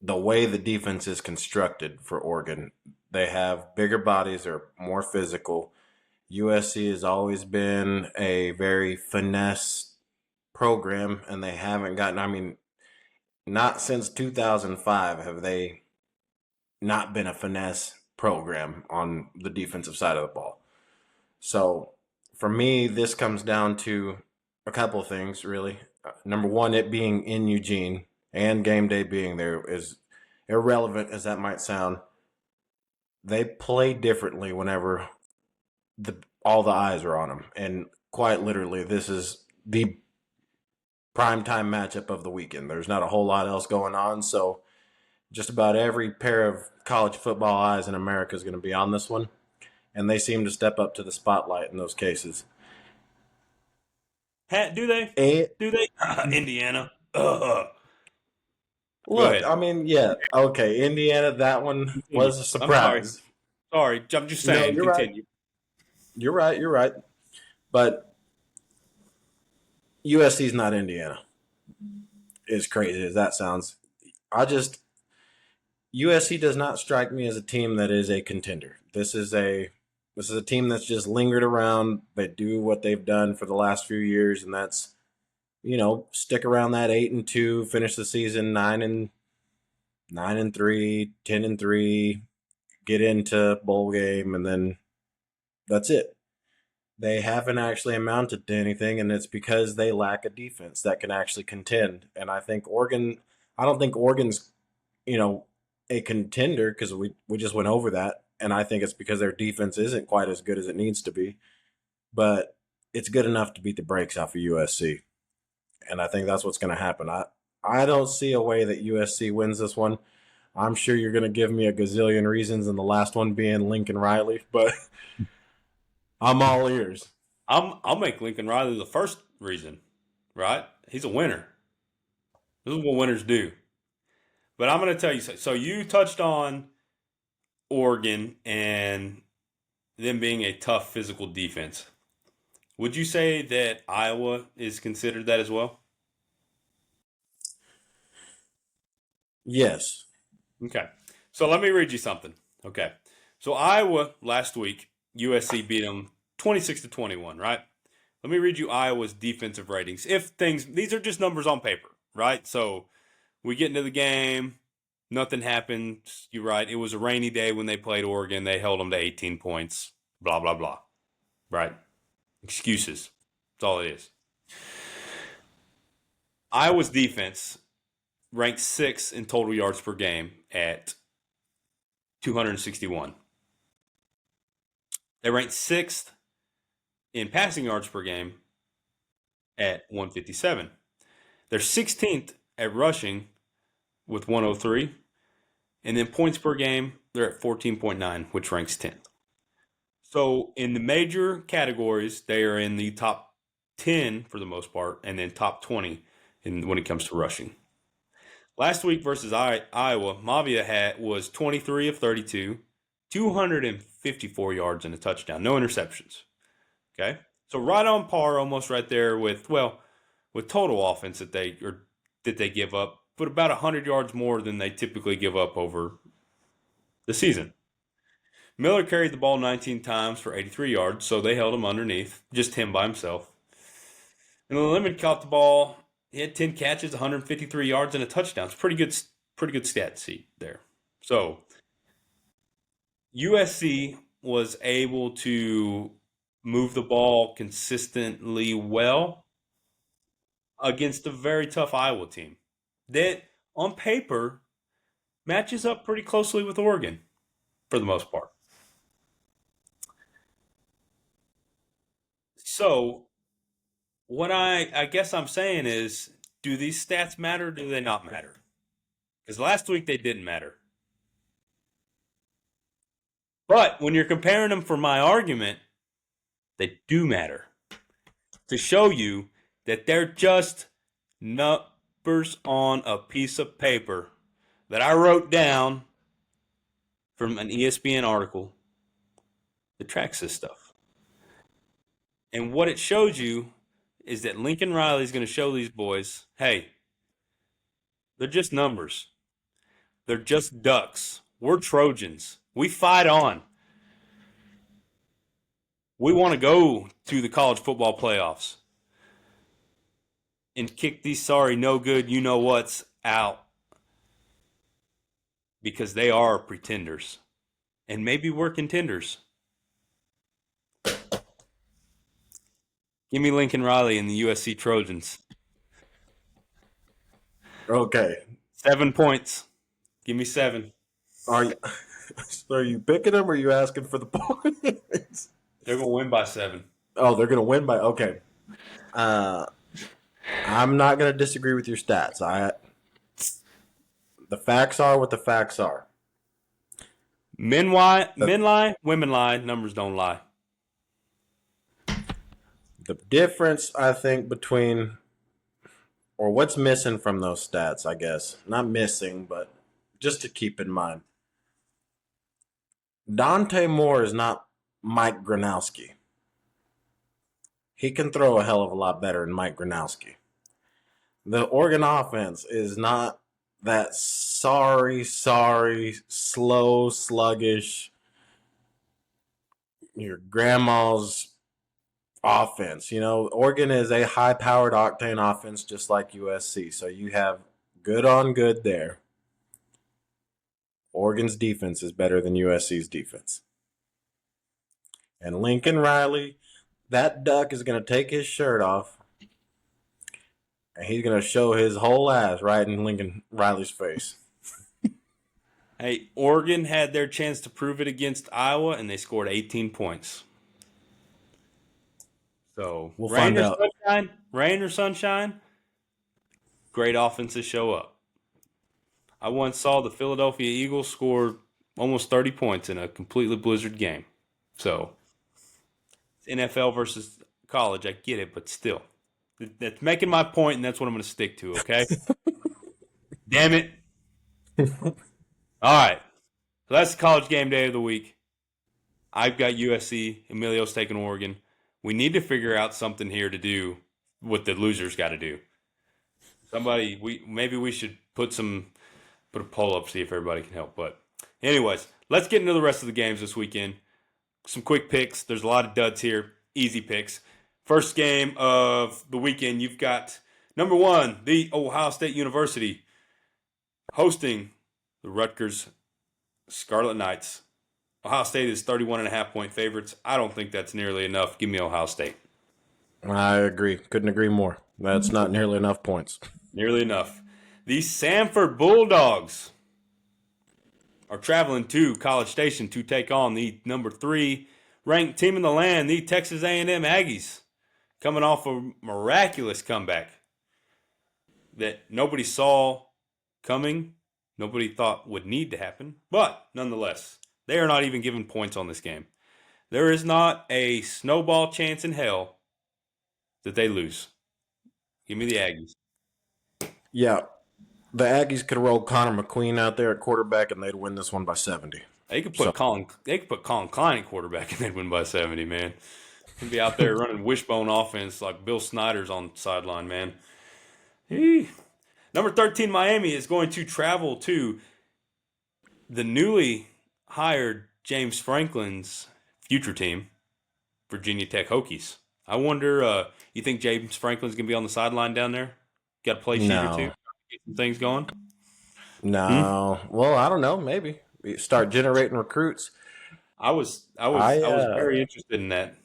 the way the defense is constructed for Oregon. They have bigger bodies, they're more physical. USC has always been a very finesse program, and they haven't gotten, not since 2005 have they not been a finesse program on the defensive side of the ball. So for me, this comes down to a couple of things, really. Number one, it being in Eugene and game day being there is irrelevant as that might sound. They play differently whenever all the eyes are on them. And quite literally, this is the primetime matchup of the weekend. There's not a whole lot else going on, so just about every pair of college football eyes in America is going to be on this one, and they seem to step up to the spotlight in those cases. Do they? Do they? Indiana. Look, yeah, okay, Indiana, that one was a surprise. Sorry, I'm just saying. No, continue. Right. You're right. But USC's not Indiana. As crazy as that sounds. USC does not strike me as a team that is a contender. This is a team that's just lingered around. They do what they've done for the last few years, and that's stick around that 8-2, finish the season 9-3, 10-3, get into bowl game, and then that's it. They haven't actually amounted to anything, and it's because they lack a defense that can actually contend. And I don't think Oregon's, you know, a contender because we just went over that. And I think it's because their defense isn't quite as good as it needs to be. But it's good enough to beat the brakes off of USC. And I think that's what's going to happen. I don't see a way that USC wins this one. I'm sure you're going to give me a gazillion reasons, and the last one being Lincoln Riley, but I'm all ears. I'll make Lincoln Riley the first reason, right? He's a winner. This is what winners do. But I'm going to tell you, so you touched on Oregon and them being a tough physical defense. Would you say that Iowa is considered that as well? Yes. Okay. So let me read you something. Okay. So Iowa last week, USC beat them 26-21, right? Let me read you Iowa's defensive ratings. These are just numbers on paper, right? So we get into the game, nothing happened. You're right. It was a rainy day when they played Oregon. They held them to 18 points, blah, blah, blah, right? Excuses. That's all it is. Iowa's defense ranked 6th in total yards per game at 261. They ranked 6th in passing yards per game at 157. They're 16th at rushing with 103. And then points per game, they're at 14.9, which ranks 10th. So in the major categories, they are in the top 10 for the most part, and then top 20 when it comes to rushing. Last week versus Iowa, Mavia was 23 of 32, 254 yards and a touchdown, no interceptions. Okay, so right on par, almost right there with total offense that they give up, but about 100 yards more than they typically give up over the season. Miller carried the ball 19 times for 83 yards, so they held him underneath, just him by himself. And the limit caught the ball. He had 10 catches, 153 yards, and a touchdown. It's pretty good stat sheet there. So USC was able to move the ball consistently well against a very tough Iowa team that, on paper, matches up pretty closely with Oregon for the most part. So what I guess I'm saying is, do these stats matter or do they not matter? Because last week they didn't matter. But when you're comparing them for my argument, they do matter. To show you that they're just numbers on a piece of paper that I wrote down from an ESPN article that tracks this stuff. And what it shows you is that Lincoln Riley is going to show these boys, hey, they're just numbers. They're just ducks. We're Trojans. We fight on. We want to go to the college football playoffs and kick these sorry, no good, you know what's out, because they are pretenders. And maybe we're contenders. Give me Lincoln Riley and the USC Trojans. Okay. 7 points. Give me 7. Are you picking them or are you asking for the points? They're going to win by 7. Oh, they're going to win by, okay. I'm not going to disagree with your stats. The facts are what the facts are. Men lie, women lie, numbers don't lie. The difference, I think, between, or what's missing from those stats, I guess. Not missing, but just to keep in mind. Dante Moore is not Mike Gronowski. He can throw a hell of a lot better than Mike Gronowski. The Oregon offense is not that sorry, slow, sluggish, your grandma's offense. You know, Oregon is a high-powered octane offense just like USC. So you have good on good there. Oregon's defense is better than USC's defense. And Lincoln Riley, that duck is going to take his shirt off and he's going to show his whole ass right in Lincoln Riley's face. Hey, Oregon had their chance to prove it against Iowa, and they scored 18 points. So, We'll find out. Rain or sunshine, great offenses show up. I once saw the Philadelphia Eagles score almost 30 points in a completely blizzard game. So, NFL versus college, I get it, but still. That's making my point, and that's what I'm going to stick to, okay? Damn it. All right. So that's the college game day of the week. I've got USC. Emilio's taking Oregon. We need to figure out something here to do what the losers got to do. Maybe we should put a poll up, see if everybody can help. But anyways, let's get into the rest of the games this weekend. Some quick picks. There's a lot of duds here. Easy picks. First game of the weekend, you've got number 1, the Ohio State University, hosting the Rutgers Scarlet Knights. Ohio State is 31.5-point favorites. I don't think that's nearly enough. Give me Ohio State. I agree. Couldn't agree more. That's not nearly enough points. Nearly enough. The Samford Bulldogs are traveling to College Station to take on the number 3 ranked team in the land, the Texas A&M Aggies, coming off a miraculous comeback that nobody saw coming, nobody thought would need to happen, but nonetheless, they are not even given points on this game. There is not a snowball chance in hell that they lose. Give me the Aggies. Yeah, the Aggies could roll Connor McQueen out there at quarterback, and they'd win this one by 70. They could put Colin Klein at quarterback, and they'd win by 70, man. He'd be out there running wishbone offense like Bill Snyder's on the sideline, man. Number 13, Miami, is going to travel to the newly hired James Franklin's future team, Virginia Tech Hokies. I wonder, you think James Franklin's going to be on the sideline down there? Got a play sheet or two? Get some things going? No. Well, I don't know. Maybe. Start generating recruits. I was very interested in that.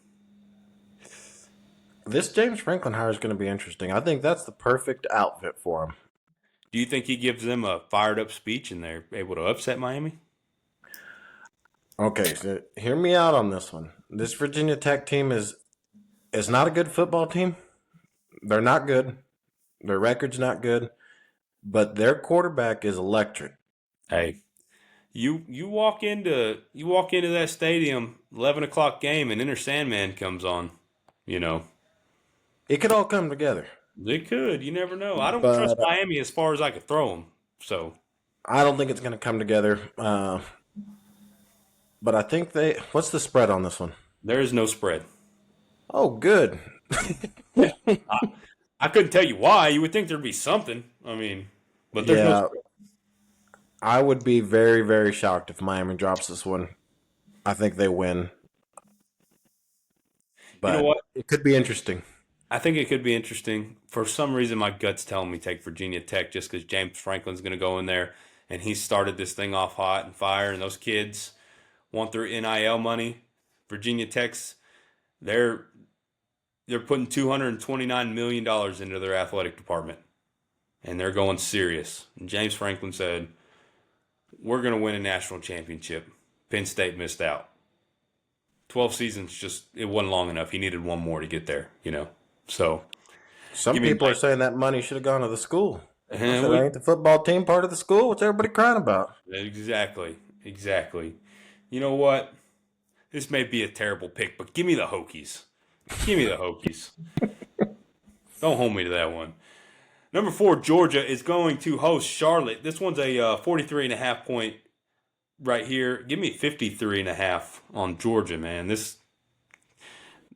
This James Franklin hire is going to be interesting. I think that's the perfect outfit for him. Do you think he gives them a fired-up speech and they're able to upset Miami? Okay, so hear me out on this one. This Virginia Tech team is not a good football team. They're not good. Their record's not good. But their quarterback is electric. Hey, you walk into that stadium, 11 o'clock game, and Enter Sandman comes on, you know. It could all come together. They could. You never know. I don't trust Miami as far as I could throw them. So I don't think it's going to come together. But I think what's the spread on this one? There is no spread. Oh, good. I couldn't tell you why. You would think there'd be something. I mean, but there's no spread. I would be very, very shocked if Miami drops this one. I think they win. But you know what? It could be interesting. I think it could be interesting. For some reason, my gut's telling me take Virginia Tech just because James Franklin's going to go in there, and he started this thing off hot and fire, and those kids want their NIL money. Virginia Tech's, they're putting $229 million into their athletic department, and they're going serious. And James Franklin said, we're going to win a national championship. Penn State missed out. 12 seasons, it wasn't long enough. He needed one more to get there, you know. So some people are saying that money should have gone to the school. Ain't the football team part of the school? What's everybody crying about? Exactly. You know what? This may be a terrible pick, but give me the Hokies. Don't hold me to that one. Number 4, Georgia is going to host Charlotte. This one's a 43.5 point right here. Give me 53.5 on Georgia, man.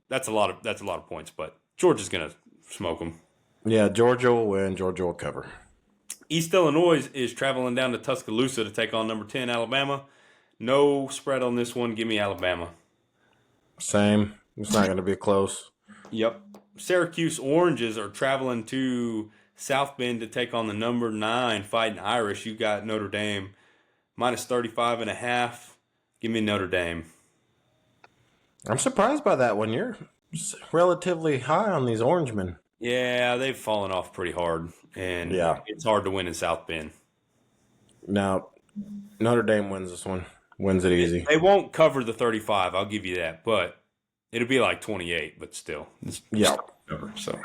That's a lot of points, but Georgia's going to smoke them. Yeah, Georgia will win. Georgia will cover. East Illinois is traveling down to Tuscaloosa to take on number 10 Alabama. No spread on this one. Give me Alabama. Same. It's not going to be close. Yep. Syracuse Oranges are traveling to South Bend to take on the number 9 Fighting Irish. You got Notre Dame minus 35.5. Give me Notre Dame. I'm surprised by that one. You're relatively high on these Orangemen. Yeah, they've fallen off pretty hard, and Yeah. it's hard to win in South Bend. Now, Notre Dame wins this one. Wins it easy. They won't cover the 35, I'll give you that, but it'll be like 28, but still. Yeah. So,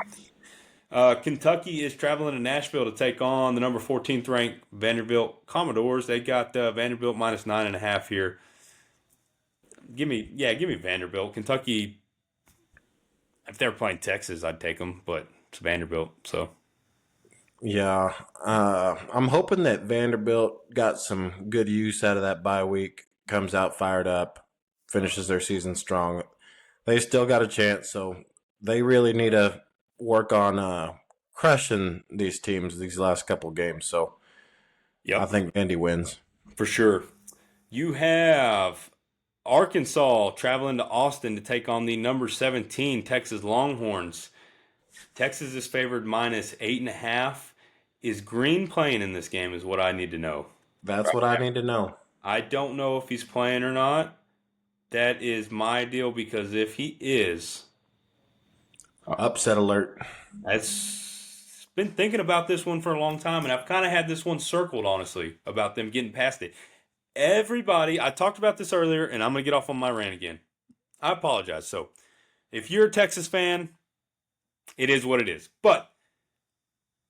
Kentucky is traveling to Nashville to take on the number 14th ranked Vanderbilt Commodores. They got Vanderbilt minus 9.5 here. Give me Vanderbilt. Kentucky, if they were playing Texas, I'd take them, but it's Vanderbilt, so. Yeah. I'm hoping that Vanderbilt got some good use out of that bye week, comes out fired up, finishes their season strong. They still got a chance, so they really need to work on crushing these teams these last couple games. So Yep. I think Vandy wins. For sure. You have Arkansas traveling to Austin to take on the number 17 Texas Longhorns. Texas is favored minus 8.5. Is Green playing in this game is what I need to know. That's what I need to know. I don't know if he's playing or not. That is my deal because if he is, Upset alert. I've been thinking about this one for a long time, and I've kind of had this one circled, honestly, about them getting past it. Everybody, I talked about this earlier, and I'm going to get off on my rant again. I apologize. So, if you're a Texas fan, it is what it is. But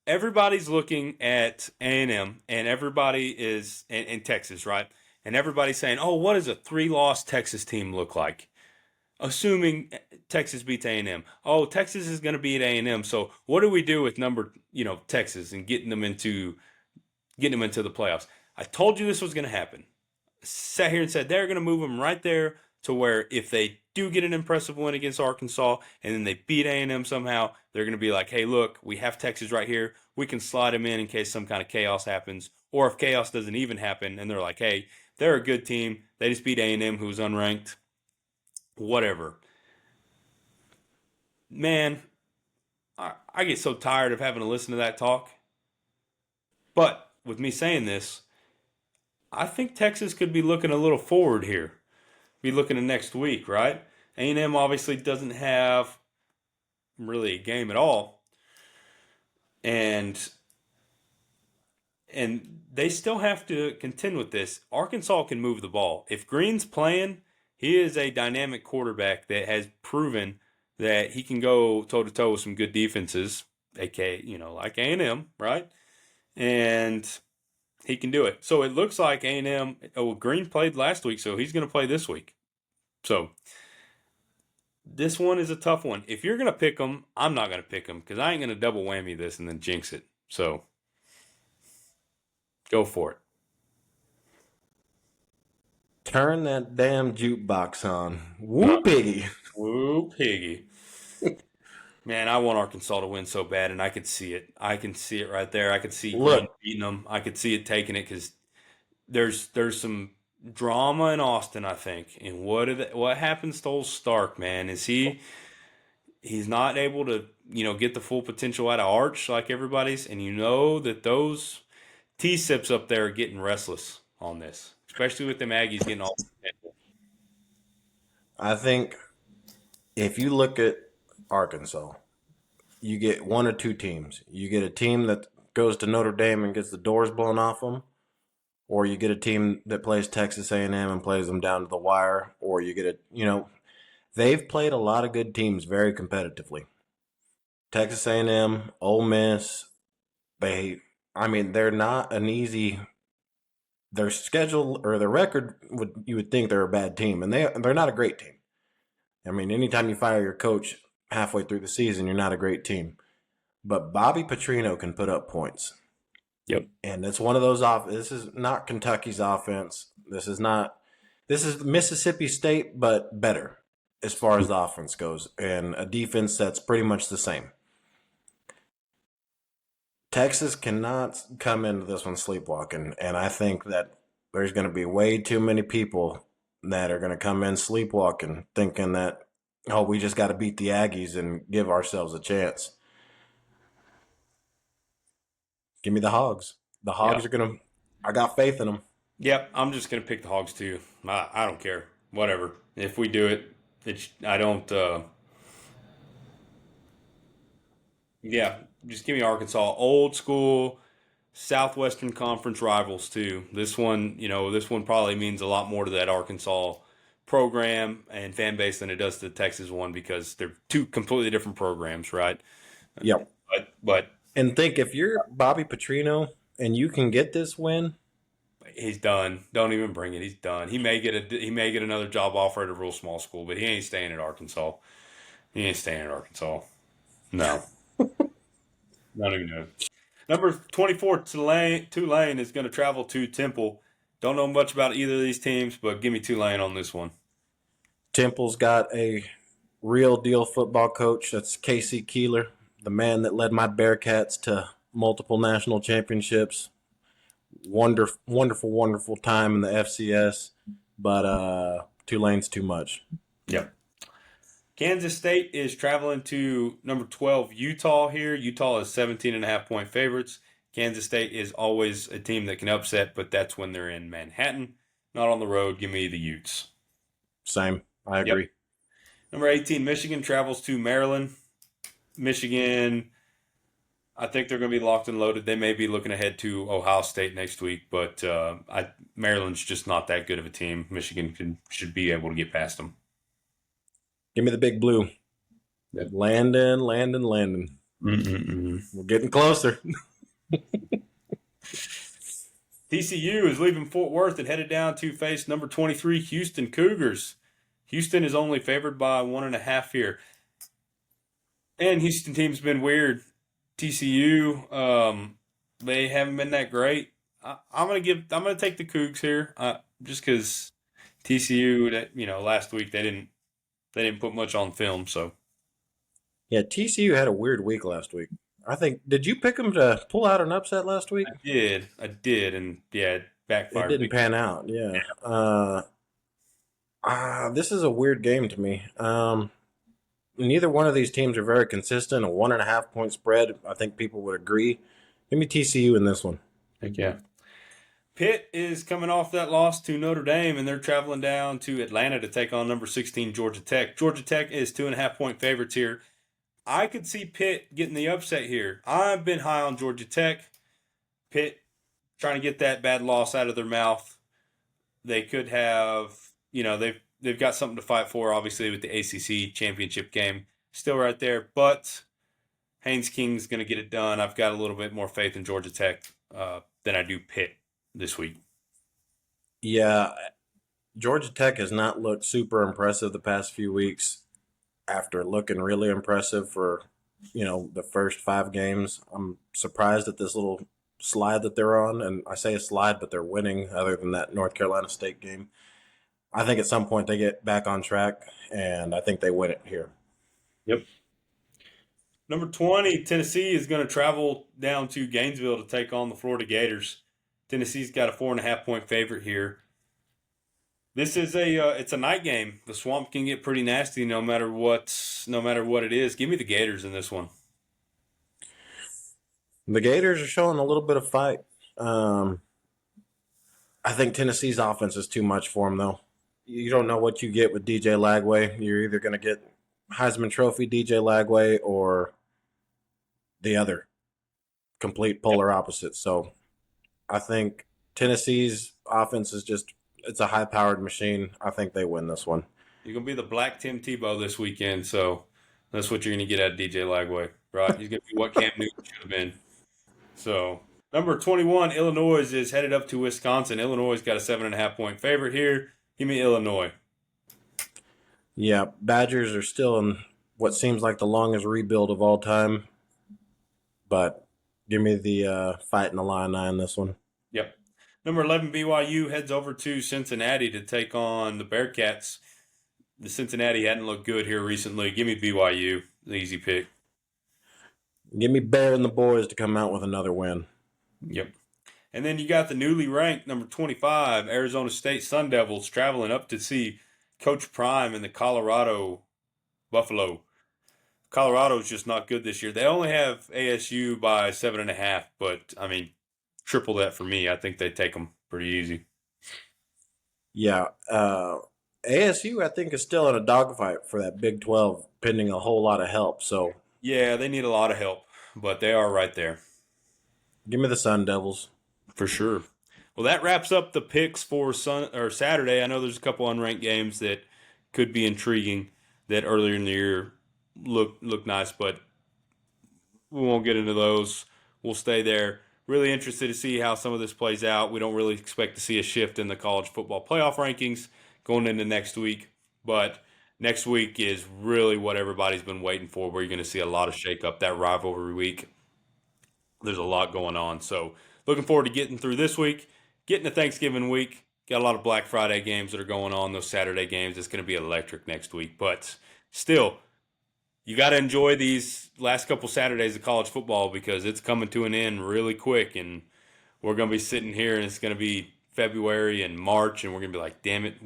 everybody's looking at A&M, and everybody is in Texas, right? And everybody's saying, oh, what does a 3-loss Texas team look like? Assuming Texas beats A&M. Oh, Texas is going to beat A&M. So what do we do with Texas and getting them into the playoffs? I told you this was going to happen. Sat here and said they're going to move them right there to where if they do get an impressive win against Arkansas and then they beat A&M somehow, they're going to be like, hey, look, we have Texas right here. We can slide them in case some kind of chaos happens. Or if chaos doesn't even happen and they're like, hey, they're a good team. They just beat A&M, who's unranked. Whatever. Man, I get so tired of having to listen to that talk. But with me saying this, I think Texas could be looking a little forward here. Be looking to next week, right? A&M obviously doesn't have really a game at all. And they still have to contend with this. Arkansas can move the ball. If Green's playing, he is a dynamic quarterback that has proven that he can go toe-to-toe with some good defenses, aka, like A&M, right? And he can do it. So it looks like A&M, Green played last week, so he's going to play this week. So this one is a tough one. If you're going to pick them, I'm not going to pick them because I ain't going to double whammy this and then jinx it. So go for it. Turn that damn jukebox on. Woo piggy. Woo piggy. Man, I want Arkansas to win so bad, and I could see it. I can see it right there. I could see Green beating them. I could see it taking it because there's some drama in Austin, I think. And what happens to old Stark, man? Is he's not able to get the full potential out of Arch like everybody's, and that those T-sips up there are getting restless on this, especially with them Aggies getting all the potential. I think if you look at Arkansas, you get one or two teams. You get a team that goes to Notre Dame and gets the doors blown off them, or you get a team that plays Texas A&M and plays them down to the wire, or you get they've played a lot of good teams very competitively. Texas A&M, Ole Miss, they're not an easy. Their schedule or their record you would think they're a bad team, and they're not a great team. I mean, anytime you fire your coach halfway through the season, you're not a great team. But Bobby Petrino can put up points. Yep. And it's one of those this is not Kentucky's offense. This is Mississippi State, but better as far as the offense goes, and a defense that's pretty much the same. Texas cannot come into this one sleepwalking, and I think that there's going to be way too many people that are going to come in sleepwalking, thinking that, oh, we just got to beat the Aggies and give ourselves a chance. Give me the Hogs. The Yeah. Hogs are going to. I got faith in them. Yep. I'm just gonna pick the Hogs too. I don't care. Whatever. If we do it, I don't. Yeah. Just give me Arkansas. Old school Southwestern Conference rivals too. This one probably means a lot more to that Arkansas program and fan base than it does to the Texas one because they're two completely different programs, right? Yep. But And think if you're Bobby Petrino and you can get this win, he's done. Don't even bring it. He's done. He may get another job offer at a real small school, but he ain't staying at Arkansas. He ain't staying at Arkansas. No, not even know. Number 24, Tulane is going to travel to Temple. Don't know much about either of these teams, but give me Tulane on this one. Temple's got a real deal football coach. That's Casey Keeler, the man that led my Bearcats to multiple national championships. Wonderful, wonderful, wonderful time in the FCS, but Tulane's too much. Yep. Kansas State is traveling to number 12, Utah here. Utah is 17.5-point favorites. Kansas State is always a team that can upset, but that's when they're in Manhattan, not on the road. Give me the Utes. Same. I agree. Yep. Number 18, Michigan travels to Maryland. Michigan, I think they're going to be locked and loaded. They may be looking ahead to Ohio State next week, but Maryland's just not that good of a team. Michigan should be able to get past them. Give me the big blue. Yep. Landon. We're getting closer. TCU is leaving Fort Worth and headed down to face number 23 Houston Cougars. Houston is only favored by 1.5 here. And Houston team's been weird. TCU, they haven't been that great. I'm gonna take the Cougs here, just because TCU, last week they didn't put much on film. So Yeah, TCU had a weird week last week. I think. Did you pick them to pull out an upset last week? I did, and yeah, it It backfired. didn't pan out. Yeah. This is a weird game to me. Neither one of these teams are very consistent. A 1.5 point spread, I think people would agree. Give me TCU in this one. Heck yeah. Pitt is coming off that loss to Notre Dame, and they're traveling down to Atlanta to take on number 16 Georgia Tech. Georgia Tech is 2.5-point favorites here. I could see Pitt getting the upset here. I've been high on Georgia Tech. Pitt trying to get that bad loss out of their mouth. They could have, they've got something to fight for, obviously, with the ACC championship game still right there. But Haynes King's going to get it done. I've got a little bit more faith in Georgia Tech than I do Pitt this week. Yeah, Georgia Tech has not looked super impressive the past few weeks after looking really impressive for, the first 5 games. I'm surprised at this little slide that they're on. And I say a slide, but they're winning other than that North Carolina State game. I think at some point they get back on track, and I think they win it here. Yep. Number 20, Tennessee is going to travel down to Gainesville to take on the Florida Gators. Tennessee's got a 4.5-point favorite here. This is it's a night game. The Swamp can get pretty nasty no matter what it is. Give me the Gators in this one. The Gators are showing a little bit of fight. I think Tennessee's offense is too much for them, though. You don't know what you get with DJ Lagway. You're either going to get Heisman Trophy DJ Lagway or the other complete polar opposite. So I think Tennessee's offense is it's a high-powered machine. I think they win this one. You're going to be the Black Tim Tebow this weekend, so that's what you're going to get out of DJ Lagway, right? He's going to be what Cam Newton should have been. So number 21, Illinois is headed up to Wisconsin. Illinois got a 7.5-point favorite here. Give me Illinois. Yeah, Badgers are still in what seems like the longest rebuild of all time. But give me the fight in the Illini in this one. Yep. Number 11, BYU heads over to Cincinnati to take on the Bearcats. The Cincinnati hadn't looked good here recently. Give me BYU, the easy pick. Give me Bear and the boys to come out with another win. Yep. And then you got the newly ranked number 25 Arizona State Sun Devils traveling up to see Coach Prime in the Colorado Buffalo. Colorado's just not good this year. They only have ASU by 7.5, but I mean, triple that for me. I think they take them pretty easy. Yeah. ASU, I think, is still in a dogfight for that Big 12, pending a whole lot of help. So Yeah, they need a lot of help, but they are right there. give me the Sun Devils. For sure. Well, that wraps up the picks for Saturday. I know there's a couple unranked games that could be intriguing that earlier in the year look nice, but we won't get into those. We'll stay there. Really interested to see how some of this plays out. We don't really expect to see a shift in the college football playoff rankings going into next week, but next week is really what everybody's been waiting for, where you're going to see a lot of shakeup. That rivalry week, there's a lot going on. So looking forward to getting through this week, getting to Thanksgiving week. Got a lot of Black Friday games that are going on, those Saturday games. It's going to be electric next week. But still, you got to enjoy these last couple Saturdays of college football because it's coming to an end really quick. And we're going to be sitting here and it's going to be February and March. And we're going to be like, damn it,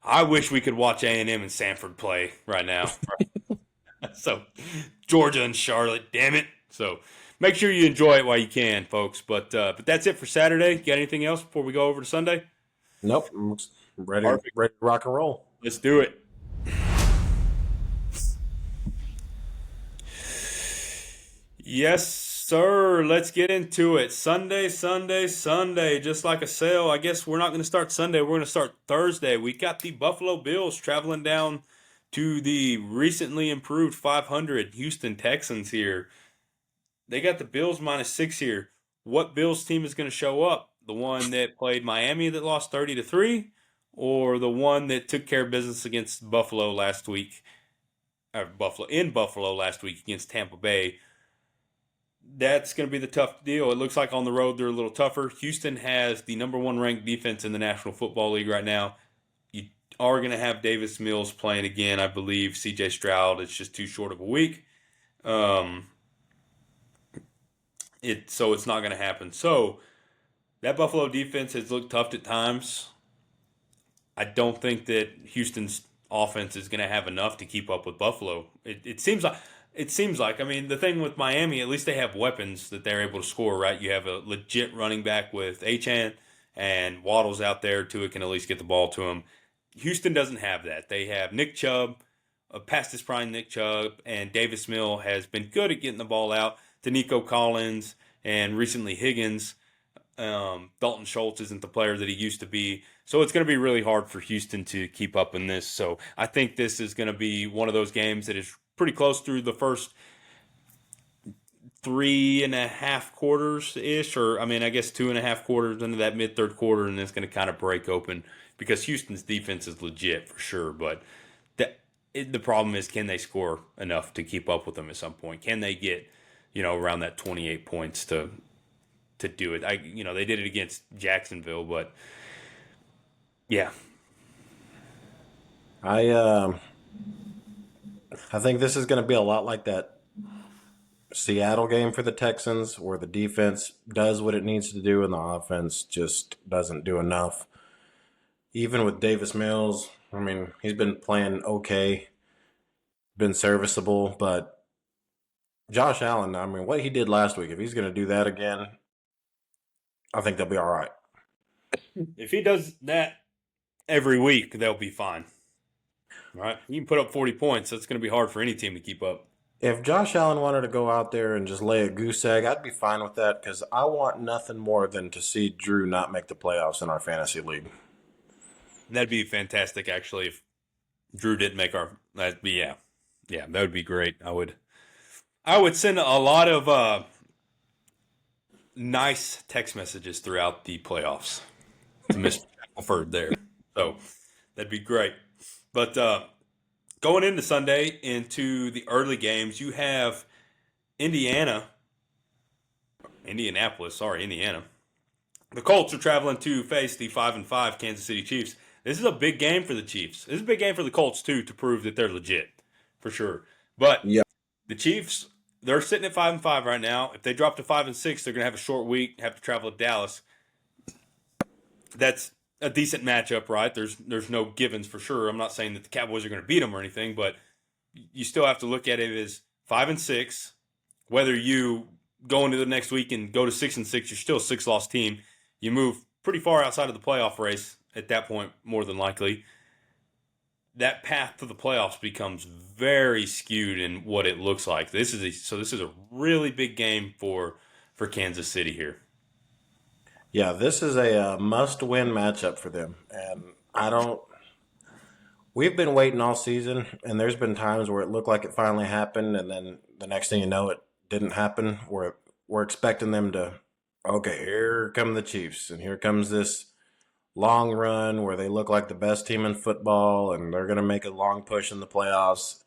I wish we could watch A&M and Sanford play right now. So Georgia and Charlotte, damn it. So make sure you enjoy it while you can, folks. But that's it for Saturday. Got anything else before we go over to Sunday? Nope. I'm ready, Perfect. ready to rock and roll. Let's do it. Yes, sir. Let's get into it. Sunday, Sunday, Sunday. Just like a sale. I guess we're not going to start Sunday. We're going to start Thursday. We got the Buffalo Bills traveling down to the recently improved 500 Houston Texans here. They got the Bills -6 here. What Bills team is going to show up? The one that played Miami that lost 30-3, or the one that took care of business against Buffalo last week, or Buffalo last week against Tampa Bay? That's going to be the tough deal. It looks like on the road they're a little tougher. Houston has the number one ranked defense in the National Football League right now. You are going to have Davis Mills playing again, I believe. C.J. Stroud, it's just too short of a week. So it's not going to happen. So that Buffalo defense has looked tough at times. I don't think that Houston's offense is going to have enough to keep up with Buffalo. It seems like. I mean, the thing with Miami, at least they have weapons that they're able to score, right? You have a legit running back with Achane and Waddle's out there. Tua can at least get the ball to him. Houston doesn't have that. They have Nick Chubb, past his prime Nick Chubb, and Davis Mill has been good at getting the ball out to Nico Collins and recently Higgins. Dalton Schultz isn't the player that he used to be. So it's going to be really hard for Houston to keep up in this. So I think this is going to be one of those games that is pretty close through the first 3.5 quarters-ish, or I guess 2.5 quarters into that mid-third quarter, and it's going to kind of break open because Houston's defense is legit for sure. But the problem is, can they score enough to keep up with them at some point? Can they get, around that 28 points to do it? They did it against Jacksonville, but yeah. I think this is going to be a lot like that Seattle game for the Texans, where the defense does what it needs to do and the offense just doesn't do enough. Even with Davis Mills, he's been playing okay, been serviceable, but Josh Allen, what he did last week, if he's going to do that again, I think they'll be all right. If he does that every week, they'll be fine. All right, you can put up 40 points. That's going to be hard for any team to keep up. If Josh Allen wanted to go out there and just lay a goose egg, I'd be fine with that because I want nothing more than to see Drew not make the playoffs in our fantasy league. That'd be fantastic, actually, if Drew didn't make that'd be, yeah, that would be great. I would send a lot of nice text messages throughout the playoffs to Mr. Shackelford there. So that'd be great. But going into Sunday, into the early games, you have Indiana. The Colts are traveling to face the 5-5 Kansas City Chiefs. This is a big game for the Chiefs. This is a big game for the Colts, too, to prove that they're legit, for sure. But yeah, the Chiefs they're sitting at 5-5 right now. If they drop to 5-6, they're going to have a short week, have to travel to Dallas. That's a decent matchup, right? There's no givens for sure. I'm not saying that the Cowboys are going to beat them or anything, but you still have to look at it as 5-6. Whether you go into the next week and go to 6-6, you're still a 6-loss team. You move pretty far outside of the playoff race at that point, more than likely. That path to the playoffs becomes very skewed in what it looks like. This is a really big game for Kansas City here. Yeah, this is a must-win matchup for them, and I don't. We've been waiting all season, and there's been times where it looked like it finally happened, and then the next thing you know, it didn't happen. We're expecting them to, okay, here come the Chiefs, and here comes this long run where they look like the best team in football, and they're going to make a long push in the playoffs.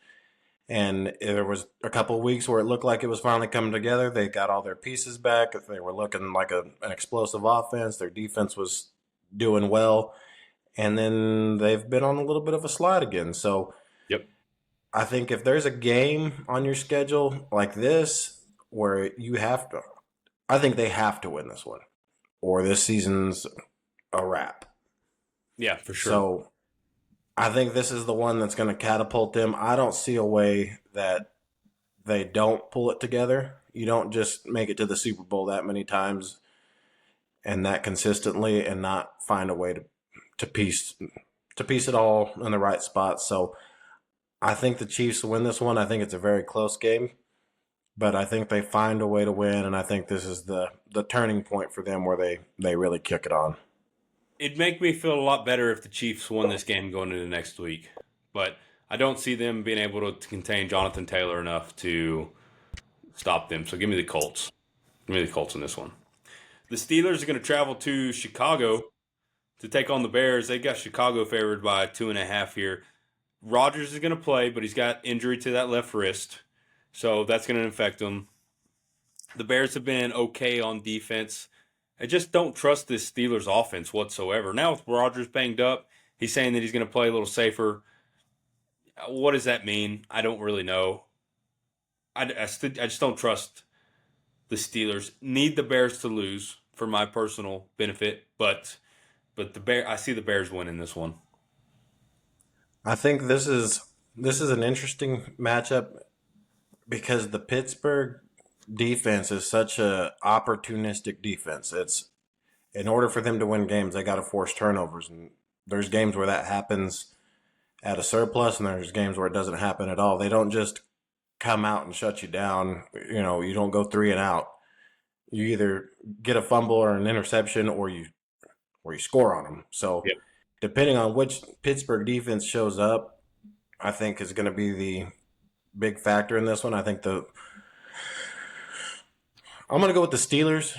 And there was a couple of weeks where it looked like it was finally coming together. They got all their pieces back. They were looking like an explosive offense. Their defense was doing well. And then they've been on a little bit of a slide again. So Yep. I think if there's a game on your schedule like this where you have to, I think they have to win this one, or this season's a wrap. Yeah, for sure. So I think this is the one that's going to catapult them. I don't see a way that they don't pull it together. You don't just make it to the Super Bowl that many times and that consistently and not find a way to piece it all in the right spot. So I think the Chiefs win this one. I think it's a very close game, but I think they find a way to win, and I think this is the turning point for them where they really kick it on. It'd make me feel a lot better if the Chiefs won this game going into next week, but I don't see them being able to contain Jonathan Taylor enough to stop them. So give me the Colts. Give me the Colts in this one. The Steelers are going to travel to Chicago to take on the Bears. They got Chicago favored by 2.5 here. Rodgers is going to play, but he's got injury to that left wrist, so that's going to affect him. The Bears have been okay on defense. I just don't trust this Steelers offense whatsoever. Now with Rodgers banged up, he's saying that he's going to play a little safer. What does that mean? I don't really know. I just don't trust the Steelers. Need the Bears to lose for my personal benefit, but I see the Bears winning this one. I think this is an interesting matchup because the Pittsburgh defense is such a opportunistic defense. It's in order for them to win games, they got to force turnovers, and there's games where that happens at a surplus, and there's games where it doesn't happen at all. They don't just come out and shut you down. You don't go 3 and out. You either get a fumble or an interception, or you score on them. So, Yep. Depending on which Pittsburgh defense shows up, I think is going to be the big factor in this one. I'm going to go with the Steelers.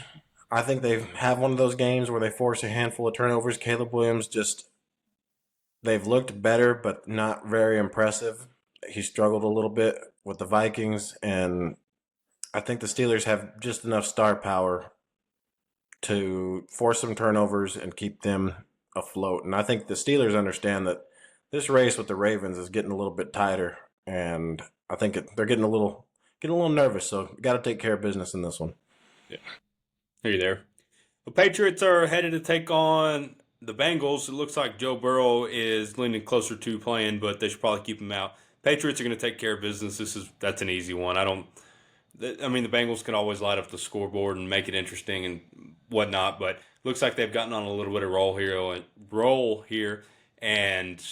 I think they have one of those games where they force a handful of turnovers. Caleb Williams they've looked better, but not very impressive. He struggled a little bit with the Vikings, and I think the Steelers have just enough star power to force some turnovers and keep them afloat. And I think the Steelers understand that this race with the Ravens is getting a little bit tighter, and I think they're getting a little nervous. So got to take care of business in this one. Yeah. Are you there? The Patriots are headed to take on the Bengals. It looks like Joe Burrow is leaning closer to playing, but they should probably keep him out. Patriots are going to take care of business. That's an easy one. The Bengals can always light up the scoreboard and make it interesting and whatnot, but looks like they've gotten on a little bit of roll here, and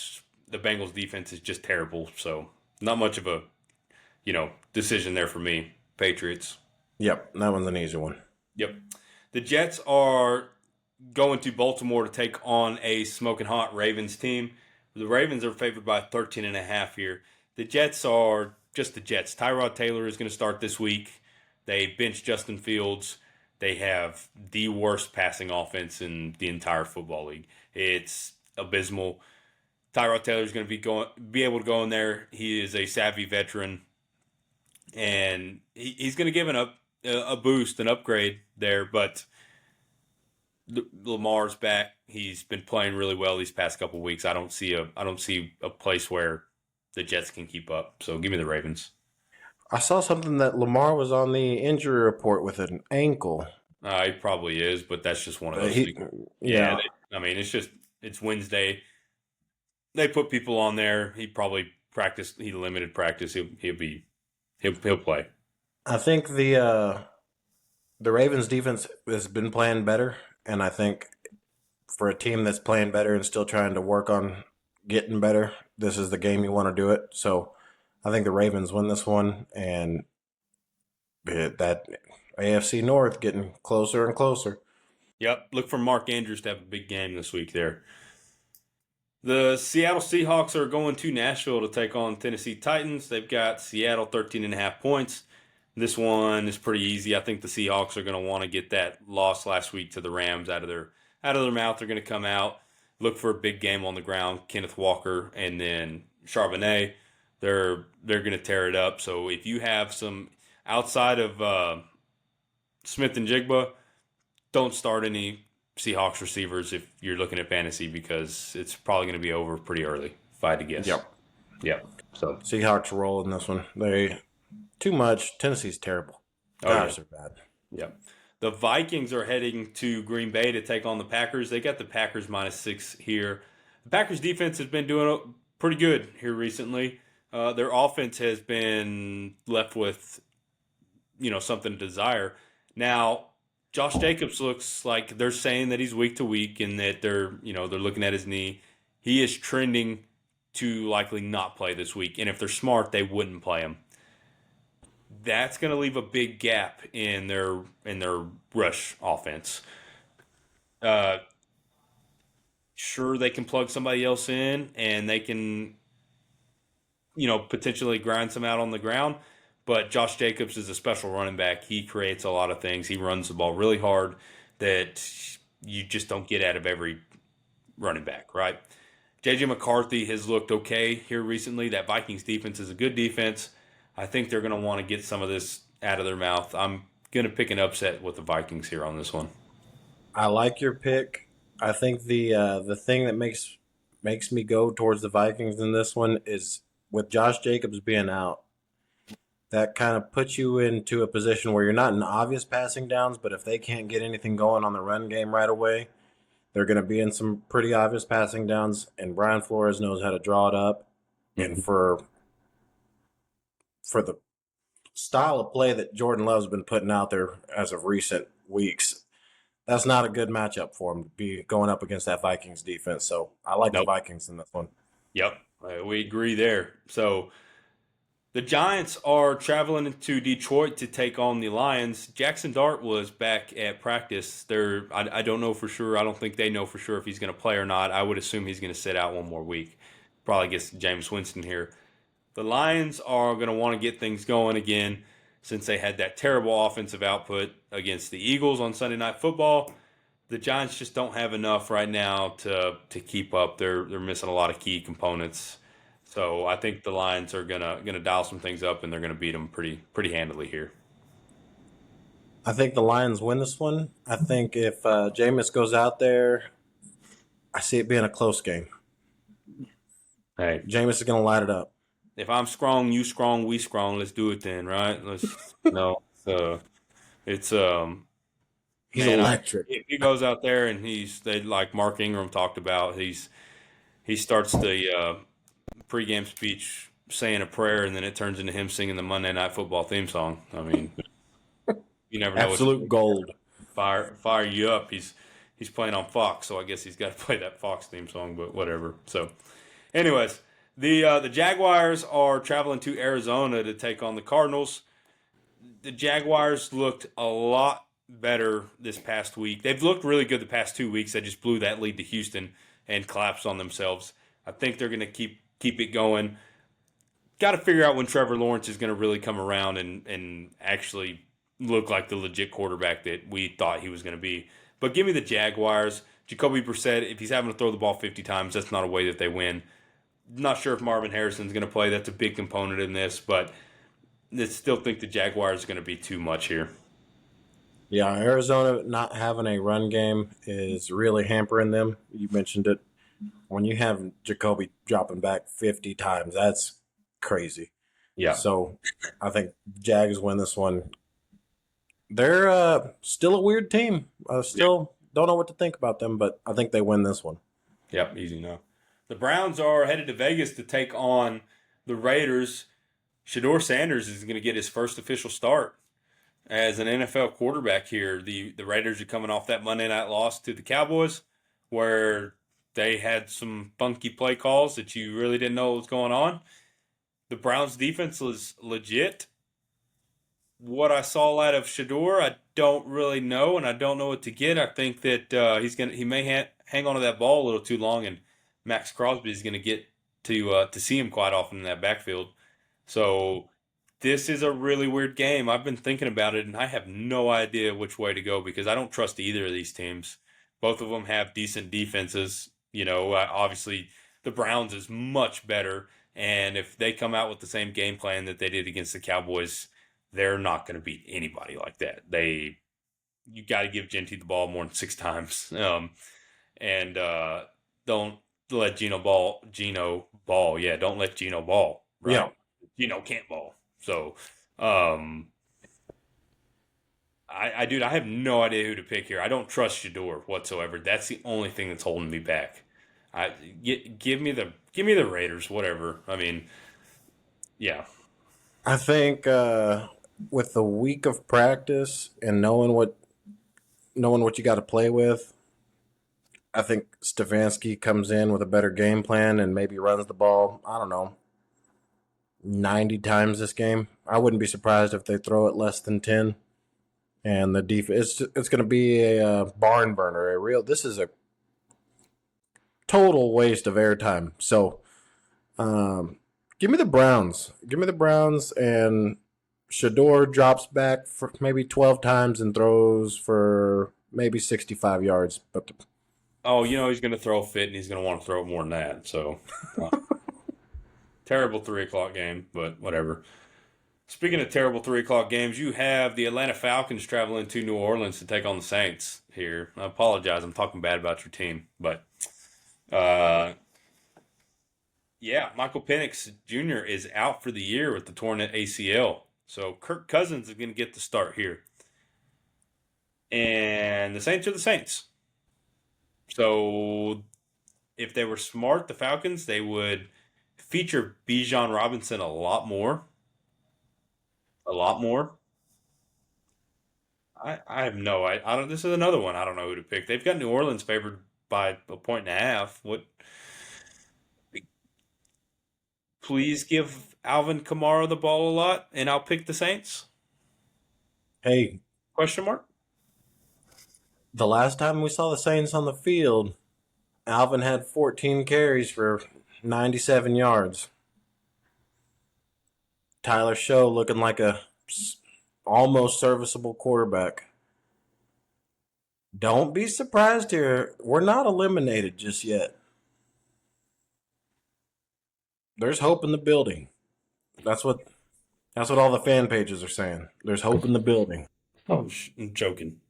the Bengals defense is just terrible. So not much of a decision there for me. Patriots. Yep, that one's an easy one. Yep. The Jets are going to Baltimore to take on a smoking hot Ravens team. The Ravens are favored by 13.5 here. The Jets are just the Jets. Tyrod Taylor is going to start this week. They benched Justin Fields. They have the worst passing offense in the entire football league. It's abysmal. Tyrod Taylor is going to be able to go in there. He is a savvy veteran, and he's going to give a boost, an upgrade there. But Lamar's back. He's been playing really well these past couple of weeks. I don't see a place where the Jets can keep up. So give me the Ravens. I saw something that Lamar was on the injury report with an ankle. He probably is, but that's just one of But those he, things. Yeah, yeah, I mean, it's Wednesday. They put people on there. He probably practiced. He limited practice. He'll play. I think the Ravens defense has been playing better, and I think for a team that's playing better and still trying to work on getting better, this is the game you want to do it. So I think the Ravens win this one, and that AFC North getting closer and closer. Yep. Look for Mark Andrews to have a big game this week there. The Seattle Seahawks are going to Nashville to take on Tennessee Titans. They've got Seattle 13.5 points. This one is pretty easy. I think the Seahawks are going to want to get that loss last week to the Rams out of their mouth. They're going to come out, look for a big game on the ground. Kenneth Walker and then Charbonnet, they're going to tear it up. So if you have some outside of Smith and Jigba, don't start any Seahawks receivers if you're looking at fantasy because it's probably going to be over pretty early, if I had to guess. Yep. Yep. So Seahawks roll in this one. They too much. Tennessee's terrible. Gosh, they're bad. Yep. The Vikings are heading to Green Bay to take on the Packers. They got the Packers -6 here. The Packers defense has been doing pretty good here recently. Their offense has been left with, something to desire. Now, Josh Jacobs looks like they're saying that he's week to week and that they're looking at his knee. He is trending to likely not play this week. And if they're smart, they wouldn't play him. That's going to leave a big gap in their rush offense. Sure, they can plug somebody else in and they can, potentially grind some out on the ground. But Josh Jacobs is a special running back. He creates a lot of things. He runs the ball really hard that you just don't get out of every running back, right? J.J. McCarthy has looked okay here recently. That Vikings defense is a good defense. I think they're going to want to get some of this out of their mouth. I'm going to pick an upset with the Vikings here on this one. I like your pick. I think the thing that makes me go towards the Vikings in this one is with Josh Jacobs being out. That kind of puts you into a position where you're not in obvious passing downs, but if they can't get anything going on the run game right away, they're going to be in some pretty obvious passing downs, and Brian Flores knows how to draw it up. Mm-hmm. And for the style of play that Jordan Love's been putting out there as of recent weeks, that's not a good matchup for him to be going up against that Vikings defense. So I like the Vikings in this one. Yep, we agree there. So the Giants are traveling to Detroit to take on the Lions. Jackson Dart was back at practice. I don't know for sure. I don't think they know for sure if he's going to play or not. I would assume he's going to sit out one more week. Probably gets Jameis Winston here. The Lions are going to want to get things going again since they had that terrible offensive output against the Eagles on Sunday Night Football. The Giants just don't have enough right now to keep up. They're missing a lot of key components. So I think the Lions are gonna dial some things up and they're gonna beat them pretty handily here. I think the Lions win this one. I think if Jameis goes out there, I see it being a close game. Hey, Jameis is going to light it up. if I'm strong, you strong, we strong. Let's do it then, right? Let's no. It's He's man, electric. he goes out there and they like Mark Ingram talked about. He starts the pregame speech saying a prayer, and then it turns into him singing the Monday Night Football theme song. I mean, you never know. Absolute gold. Fire you up. He's playing on Fox, so I guess he's got to play that Fox theme song, but whatever. So, anyways, the Jaguars are traveling to Arizona to take on the Cardinals. The Jaguars looked a lot better this past week. They've looked really good the past 2 weeks. They just blew that lead to Houston and collapsed on themselves. I think they're going to keep it going. Got to figure out when Trevor Lawrence is going to really come around and actually look like the legit quarterback that we thought he was going to be. But give me the Jaguars. Jacoby Brissett, if he's having to throw the ball 50 times, that's not a way that they win. Not sure if Marvin Harrison's going to play. That's a big component in this, but I still think the Jaguars are going to be too much here. Yeah, Arizona not having a run game is really hampering them. You mentioned it. When you have Jacoby dropping back 50 times, that's crazy. Yeah. So I think Jags win this one. They're still a weird team. I still don't know what to think about them, but I think they win this one. Yep, easy no. The Browns are headed to Vegas to take on the Raiders. Shador Sanders is going to get his first official start as an NFL quarterback here. The Raiders are coming off that Monday night loss to the Cowboys, where they had some funky play calls that you really didn't know what was going on. The Browns defense was legit. What I saw out of Shador, I don't really know, and I don't know what to get. I think that he may hang on to that ball a little too long, and Max Crosby is going to get to see him quite often in that backfield. So this is a really weird game. I've been thinking about it, and I have no idea which way to go because I don't trust either of these teams. Both of them have decent defenses. Obviously the Browns is much better, and if they come out with the same game plan that they did against the Cowboys, they're not going to beat anybody like that. You got to give Genty the ball more than 6 times, and don't let Geno ball. Yeah, don't let Geno ball. Right? Yeah. Geno can't ball. So, dude, I have no idea who to pick here. I don't trust Shador whatsoever. That's the only thing that's holding me back. Give me the Raiders, whatever. I mean, yeah. I think with the week of practice and knowing what you got to play with, I think Stefanski comes in with a better game plan and maybe runs the ball, I don't know, 90 times this game. I wouldn't be surprised if they throw it less than 10. And the defense, it's going to be a barn burner. This is a total waste of airtime. So, give me the Browns. Give me the Browns, and Shador drops back for maybe 12 times and throws for maybe 65 yards. But he's going to throw a fit, and he's going to want to throw it more than that. So, terrible 3:00 game, but whatever. Speaking of terrible 3:00 games, you have the Atlanta Falcons traveling to New Orleans to take on the Saints here. I apologize, I'm talking bad about your team, but Michael Penix Jr. is out for the year with the torn ACL. So Kirk Cousins is going to get the start here. And the Saints are the Saints. So if they were smart, the Falcons, they would feature Bijan Robinson a lot more. A lot more. I have no I don't this is another one I don't know who to pick. They've got New Orleans favored by 1.5. What Please give Alvin Kamara the ball a lot and I'll pick the Saints? hey, Question mark? the last time we saw the Saints on the field, Alvin had 14 carries for 97 yards. Tyler Show looking like a almost serviceable quarterback. Don't be surprised here. We're not eliminated just yet. There's hope in the building. That's what all the fan pages are saying. There's hope in the building. Oh, I'm joking.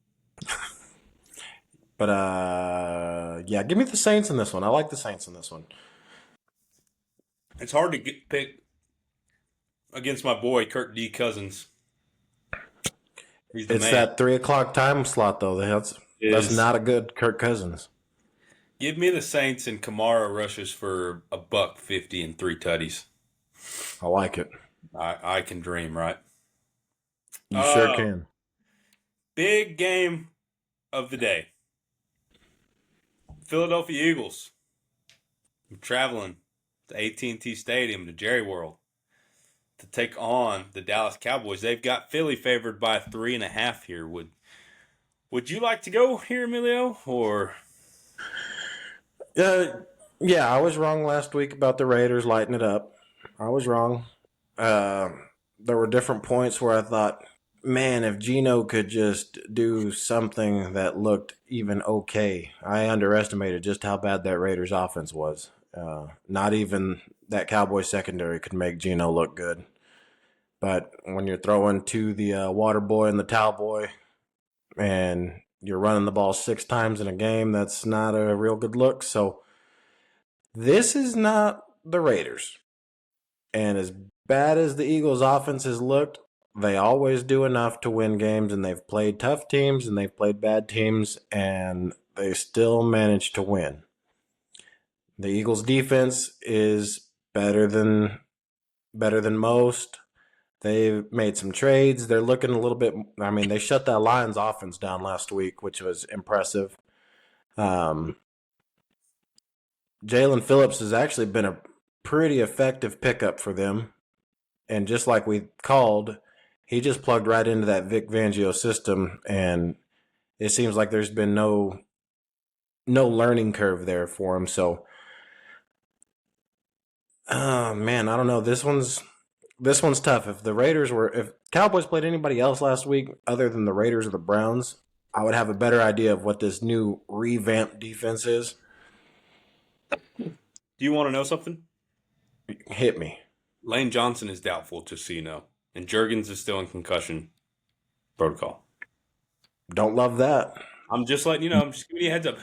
But give me the Saints in this one. I like the Saints in this one. It's hard to pick against my boy Kirk D. Cousins. He's the It's man. that 3:00 time slot though. That's not a good Kirk Cousins. Give me the Saints and Kamara rushes for $150 and 3 tutties. I like it. I can dream, right? You sure can. Big game of the day. Philadelphia Eagles. I'm traveling to AT&T Stadium to Jerry World to take on the Dallas Cowboys. They've got Philly favored by 3.5 here. Would you like to go here, Emilio, or? Yeah, I was wrong last week about the Raiders lighting it up. I was wrong. There were different points where I thought, man, if Geno could just do something that looked even okay. I underestimated just how bad that Raiders offense was. Not even that Cowboy secondary could make Geno look good. But when you're throwing to the water boy and the towel boy and you're running the ball 6 times in a game, that's not a real good look. So this is not the Raiders. And as bad as the Eagles' offense has looked, they always do enough to win games, and they've played tough teams and they've played bad teams, and they still manage to win. The Eagles' defense is better than most. They've made some trades. They're looking a little bit. I mean, they shut that Lions offense down last week, which was impressive. Um, Jalen Phillips has actually been a pretty effective pickup for them. And just like we called, he just plugged right into that Vic Fangio system, and it seems like there's been no learning curve there for him. So, man, I don't know. This one's tough. If Cowboys played anybody else last week other than the Raiders or the Browns, I would have a better idea of what this new revamped defense is. Do you want to know something? Hit me. Lane Johnson is doubtful, just so you know. And Juergens is still in concussion protocol. Don't love that. I'm just letting you know. I'm just giving you a heads up.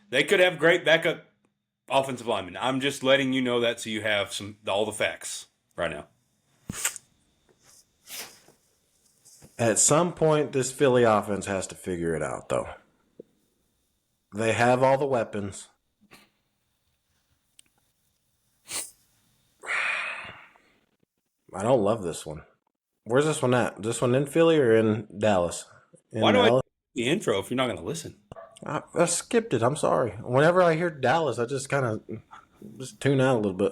They could have great backup offensive linemen. I'm just letting you know that so you have all the facts right now. At some point, this Philly offense has to figure it out, though. They have all the weapons. I don't love this one. Where's this one at? This one in Philly or in Dallas? Why do I do the intro if you're not going to listen? I skipped it. I'm sorry. Whenever I hear Dallas, I just kind of just tune out a little bit.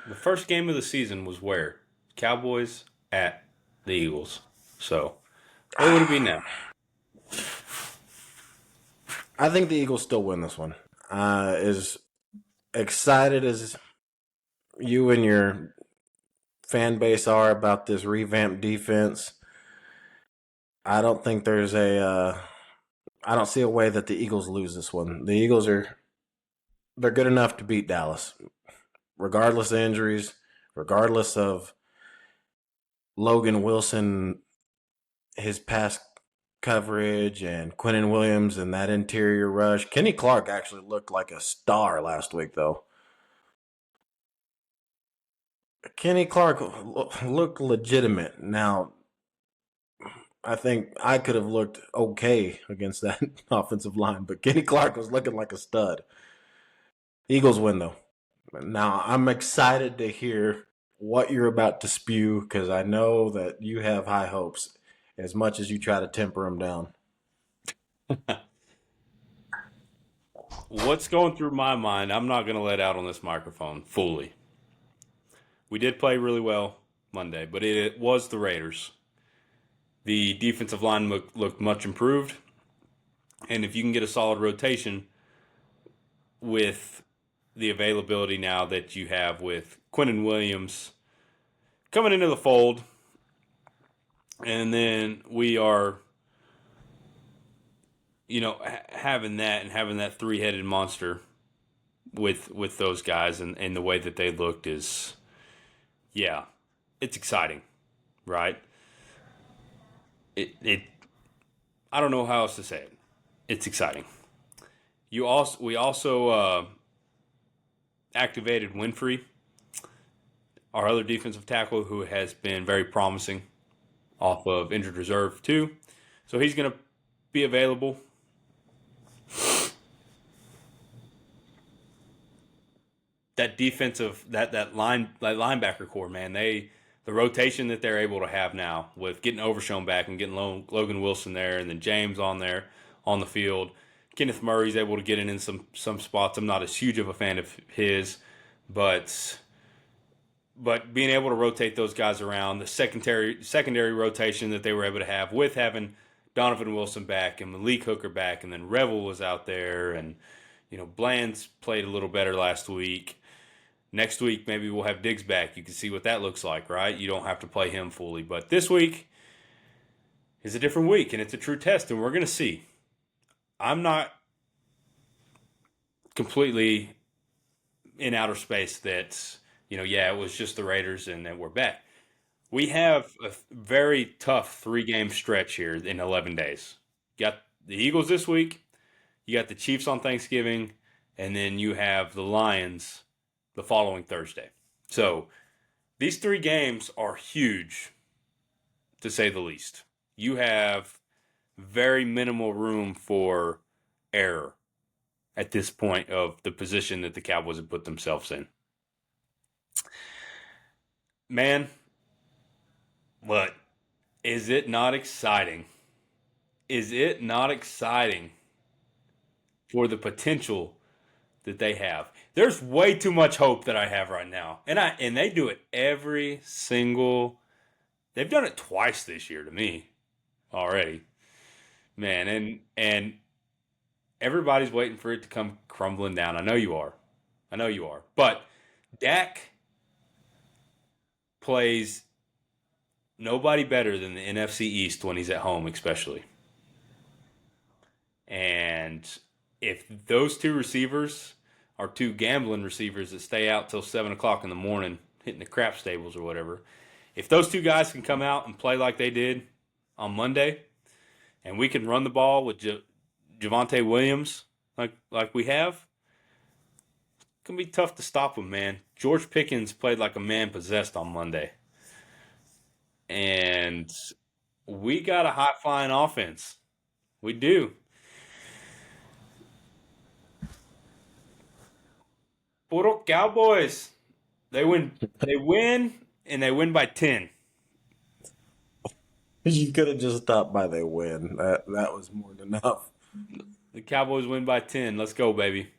The first game of the season was where? Cowboys at the Eagles. So, what would it be now? I think the Eagles still win this one. As excited as you and your fan base are about this revamped defense, I don't think there's I don't see a way that the Eagles lose this one. The Eagles they're good enough to beat Dallas, regardless of injuries, regardless of Logan Wilson, his pass coverage, and Quinnen Williams and that interior rush. Kenny Clark actually looked like a star last week, though. Kenny Clark looked legitimate. Now, I think I could have looked okay against that offensive line, but Kenny Clark was looking like a stud. Eagles win, though. Now, I'm excited to hear what you're about to spew because I know that you have high hopes as much as you try to temper them down. What's going through my mind, I'm not going to let out on this microphone fully. We did play really well Monday, but it was the Raiders. The defensive line looked much improved. And if you can get a solid rotation with the availability now that you have with Quinnen Williams coming into the fold, and then we are, having that three-headed monster with those guys and the way that they looked is, yeah, it's exciting, right? I don't know how else to say it. It's exciting. We also activated Winfrey, our other defensive tackle, who has been very promising off of injured reserve too. So he's going to be available. That defensive that linebacker core, man, the rotation that they're able to have now with getting Overshown back and getting Logan Wilson there, and then James on there on the field. Kenneth Murray's able to get in some spots. I'm not as huge of a fan of his, but being able to rotate those guys around, the secondary rotation that they were able to have with having Donovan Wilson back and Malik Hooker back, and then Revel was out there, and Bland's played a little better last week. Next week, maybe we'll have Diggs back. You can see what that looks like, right? You don't have to play him fully. But this week is a different week, and it's a true test, and we're going to see. I'm not completely in outer space that, it was just the Raiders and then we're back. We have a very tough 3-game stretch here in 11 days. You got the Eagles this week, you got the Chiefs on Thanksgiving, and then you have the Lions the following Thursday. So These 3 games are huge, to say the least. You have very minimal room for error at this point of the position that the Cowboys have put themselves in. Man, what? Is it not exciting? Is it not exciting for the potential that they have? There's way too much hope that I have right now. And they do it every single. They've done it twice this year to me already. Man, and everybody's waiting for it to come crumbling down. I know you are. I know you are. But Dak plays nobody better than the NFC East when he's at home, especially. And if those 2 receivers are 2 gambling receivers that stay out till 7 o'clock in the morning, hitting the crap stables or whatever, if those 2 guys can come out and play like they did on Monday, and we can run the ball with Javonte Williams like we have, it's going to be tough to stop him, man. George Pickens played like a man possessed on Monday. And we got a high-flying offense. We do. Puro Cowboys. They win, and they win by 10. You could have just stopped by they win. That was more than enough. The Cowboys win by 10. Let's go, baby.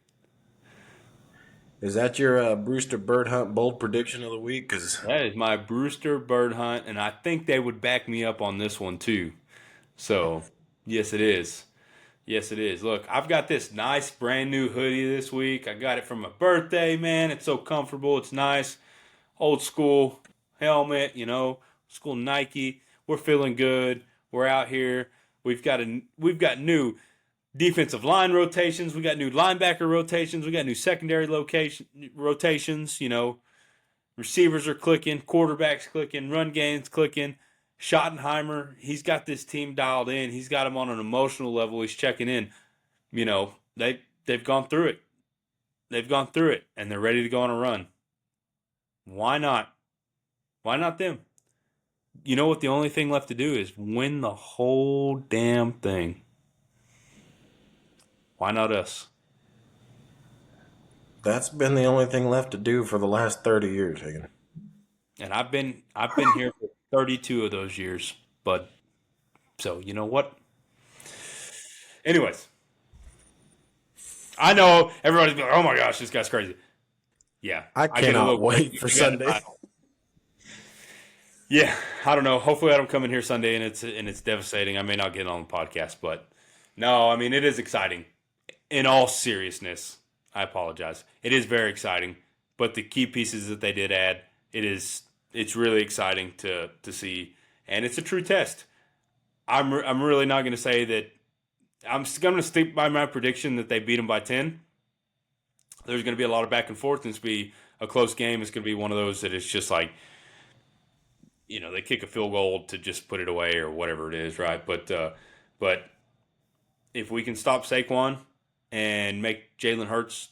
Is that your Brewster Bird Hunt bold prediction of the week? Cause That is my Brewster Bird Hunt, and I think they would back me up on this one too. So, yes, it is. Yes, it is. Look, I've got this nice brand new hoodie this week. I got it for my birthday, man. It's so comfortable. It's nice. Old school helmet, school Nike. We're feeling good. We're out here. We've got new defensive line rotations. We got new linebacker rotations. We got new secondary rotations. Receivers are clicking, quarterbacks clicking, run games clicking. Schottenheimer, he's got this team dialed in. He's got them on an emotional level. He's checking in. They've gone through it. They've gone through it, and they're ready to go on a run. Why not? Why not them? You know what the only thing left to do is win the whole damn thing. Why not us? that's been the only thing left to do for the last 30 years, Hagen. And I've been here for 32 of those years, bud. So you know what? Anyways, I know everybody's like, "Oh my gosh, this guy's crazy." Yeah, I get a cannot little wait crazy. for You got the Sunday. title. Yeah, I don't know. Hopefully, I don't come in here Sunday and it's devastating. I may not get on the podcast, but no, I mean it is exciting. In all seriousness, I apologize. It is very exciting, but the key pieces that they did add, it's really exciting to see, and it's a true test. I'm really not going to say that. I'm going to stick by my prediction that they beat them by 10. There's going to be a lot of back and forth, and it's going to be a close game. It's going to be one of those that it's just like, they kick a field goal to just put it away or whatever it is, right? But if we can stop Saquon and make Jalen Hurts,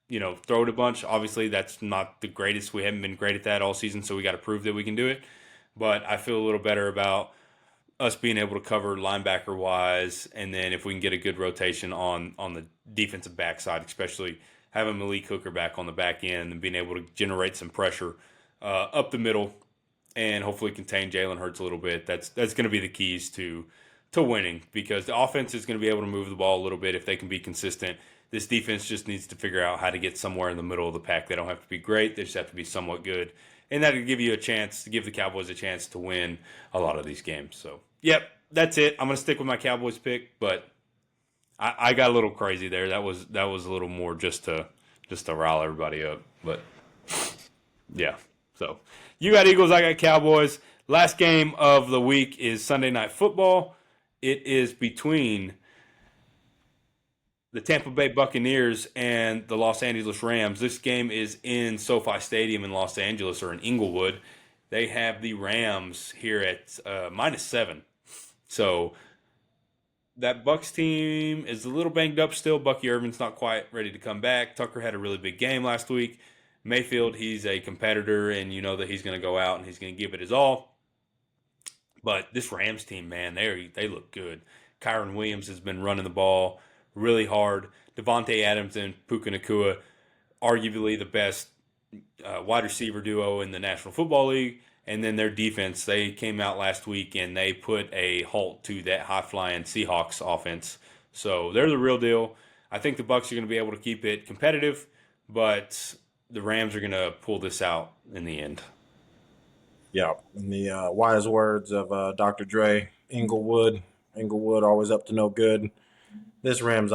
throw it a bunch, obviously that's not the greatest. We haven't been great at that all season, so we got to prove that we can do it. But I feel a little better about us being able to cover linebacker wise, and then if we can get a good rotation on the defensive backside, especially having Malik Hooker back on the back end and being able to generate some pressure up the middle and hopefully contain Jalen Hurts a little bit. That's going to be the keys to winning, because the offense is going to be able to move the ball a little bit if they can be consistent. This defense just needs to figure out how to get somewhere in the middle of the pack. They don't have to be great. They just have to be somewhat good. And that will give the Cowboys a chance to win a lot of these games. So, yep, that's it. I'm going to stick with my Cowboys pick, but I got a little crazy there. That was a little more just to rile everybody up. But, yeah. So, you got Eagles, I got Cowboys. Last game of the week is Sunday Night Football. It is between the Tampa Bay Buccaneers and the Los Angeles Rams. This game is in SoFi Stadium in Los Angeles, or in Inglewood. They have the Rams here at -7. So that Bucs team is a little banged up still. Bucky Irvin's not quite ready to come back. Tucker had a really big game last week. Mayfield, he's a competitor, and you know that he's going to go out and he's going to give it his all. But this Rams team, man, they look good. Kyron Williams has been running the ball really hard. Devontae Adams and Puka Nacua, arguably the best wide receiver duo in the National Football League. And then their defense, they came out last week and they put a halt to that high-flying Seahawks offense. So they're the real deal. I think the Bucs are going to be able to keep it competitive, but the Rams are going to pull this out in the end. Yeah, in the wise words of Dr. Dre, Inglewood always up to no good. This Rams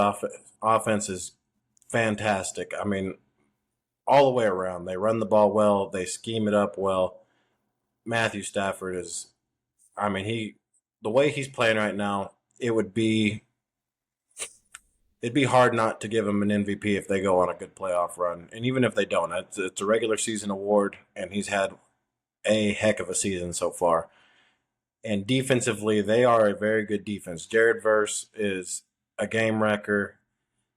offense is fantastic. I mean, all the way around. They run the ball well. They scheme it up well. Matthew Stafford is, I mean, the way he's playing right now, it'd be hard not to give him an MVP if they go on a good playoff run. And even if they don't, it's a regular season award, and he's had a heck of a season so far. And defensively, they are a very good defense. Jared Verse is a game wrecker.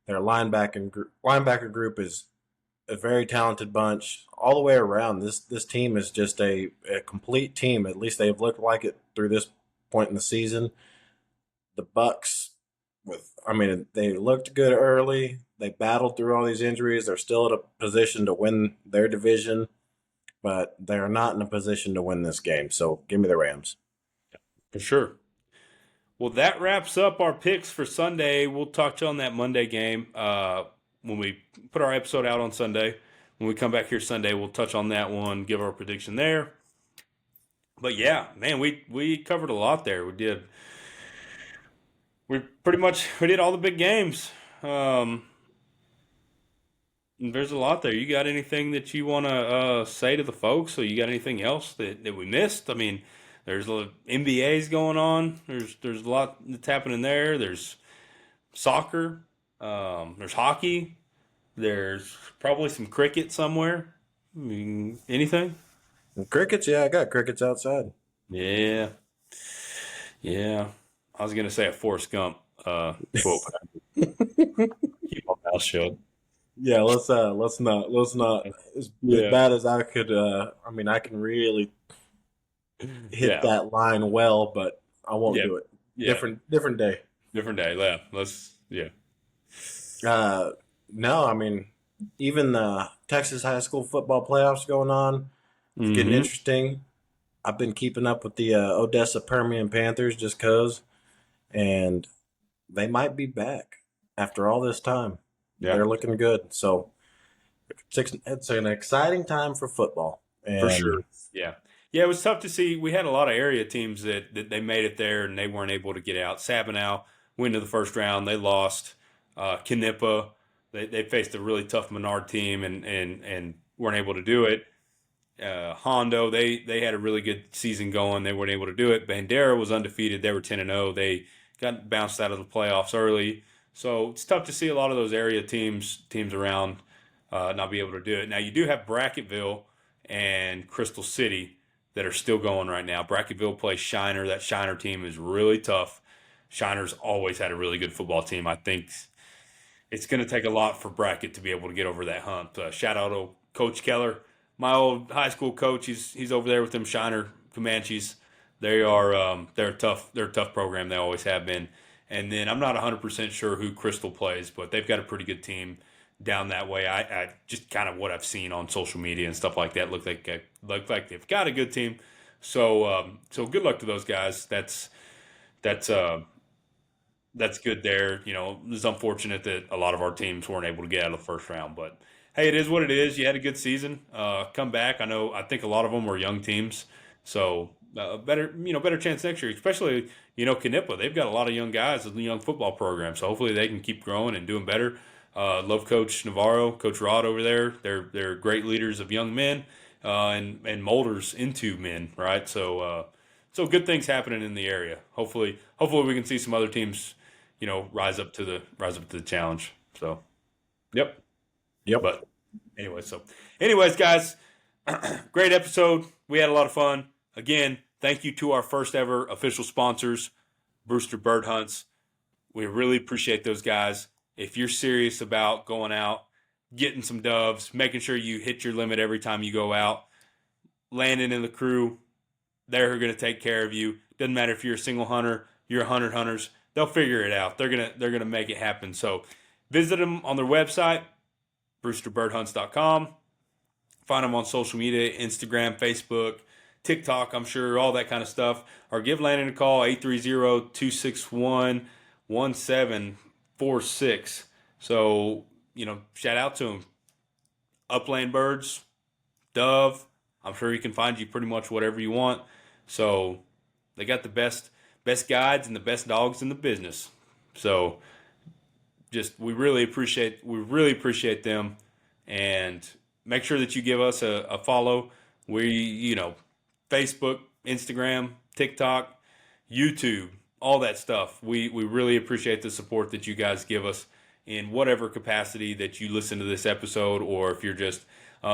Their linebacker group is a very talented bunch all the way around. This team is just a complete team. At least they've looked like it through this point in the season. The Bucs, they looked good early. They battled through all these injuries. They're still in a position to win their division, but they're not in a position to win this game. So give me the Rams. For sure. Well, that wraps up our picks for Sunday. We'll touch on that Monday game when we put our episode out on Sunday. When we come back here Sunday, we'll touch on that one, give our prediction there. But yeah, man, we covered a lot there. We did all the big games. There's a lot there. You got anything that you want to say to the folks? Or you got anything else that we missed? I mean, there's a lot of NBA's going on. There's a lot that's happening there. There's soccer. There's hockey. There's probably some cricket somewhere. I mean, anything? Crickets? Yeah, I got crickets outside. Yeah. Yeah. I was going to say a Forrest Gump quote. Keep my mouth shut. Yeah, let's not as bad as I could. I can really hit that line well, but I won't do it. Yeah. Different day. Different day. Yeah. No, I mean, even the Texas high school football playoffs going on. It's getting interesting. I've been keeping up with the Odessa Permian Panthers just because, and they might be back after all this time. Yeah. They're looking good. So it's an exciting time for football. For sure. Yeah. Yeah, it was tough to see. We had a lot of area teams that they made it there and they weren't able to get out. Sabinal went to the first round. They lost. Knippa, they faced a really tough Menard team and weren't able to do it. Hondo, they had a really good season going. They weren't able to do it. Bandera was undefeated. They were 10-0. They got bounced out of the playoffs early. So it's tough to see a lot of those area teams around not be able to do it. Now, you do have Brackettville and Crystal City that are still going right now. Brackettville plays Shiner. That Shiner team is really tough. Shiner's always had a really good football team. I think it's going to take a lot for Brackett to be able to get over that hump. Shout out to Coach Keller, my old high school coach. He's over there with them Shiner Comanches. They're a tough program. They always have been. And then I'm not 100% sure who Crystal plays, but they've got a pretty good team down that way. I just kind of what I've seen on social media and stuff like that look like they've got a good team. So good luck to those guys. That's good there. You know, it's unfortunate that a lot of our teams weren't able to get out of the first round, but hey, it is what it is. You had a good season. Come back. I think a lot of them were young teams, so better chance next year. Especially Knippa. They've got a lot of young guys in the young football program, so hopefully they can keep growing and doing better. Love Coach Navarro, Coach Rod over there. They're great leaders of young men and molders into men, right? So good things happening in the area. Hopefully we can see some other teams, rise up to the challenge. So, yep. But anyways, guys, great episode. We had a lot of fun. Again, thank you to our first ever official sponsors, Brewster Bird Hunts. We really appreciate those guys. If you're serious about going out, getting some doves, making sure you hit your limit every time you go out. Landon and the crew, they're going to take care of you. Doesn't matter if you're a single hunter, you're 100 hunters. They'll figure it out. They're gonna make it happen. So visit them on their website, brewsterbirdhunts.com. Find them on social media, Instagram, Facebook, TikTok, I'm sure, all that kind of stuff. Or give Landon a call, 830-261-1746. So, shout out to him. Upland birds, dove. I'm sure he can find you pretty much whatever you want. So they got the best guides and the best dogs in the business. So we really appreciate them, and make sure that you give us a follow. We, Facebook, Instagram, TikTok, YouTube, all that stuff. We really appreciate the support that you guys give us in whatever capacity that you listen to this episode, or if you're just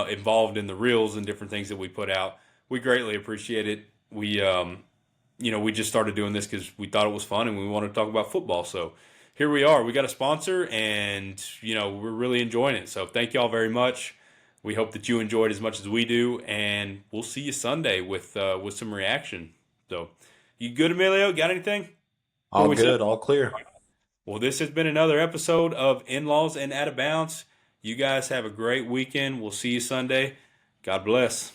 involved in the reels and different things that we put out. We greatly appreciate it. We just started doing this because we thought it was fun and we wanted to talk about football. So here we are. We got a sponsor, and we're really enjoying it. So thank y'all very much. We hope that you enjoyed as much as we do, and we'll see you Sunday with some reaction. So, you good, Emilio? Got anything? All good, all clear. Well, this has been another episode of In-Laws and Out of Bounds. You guys have a great weekend. We'll see you Sunday. God bless.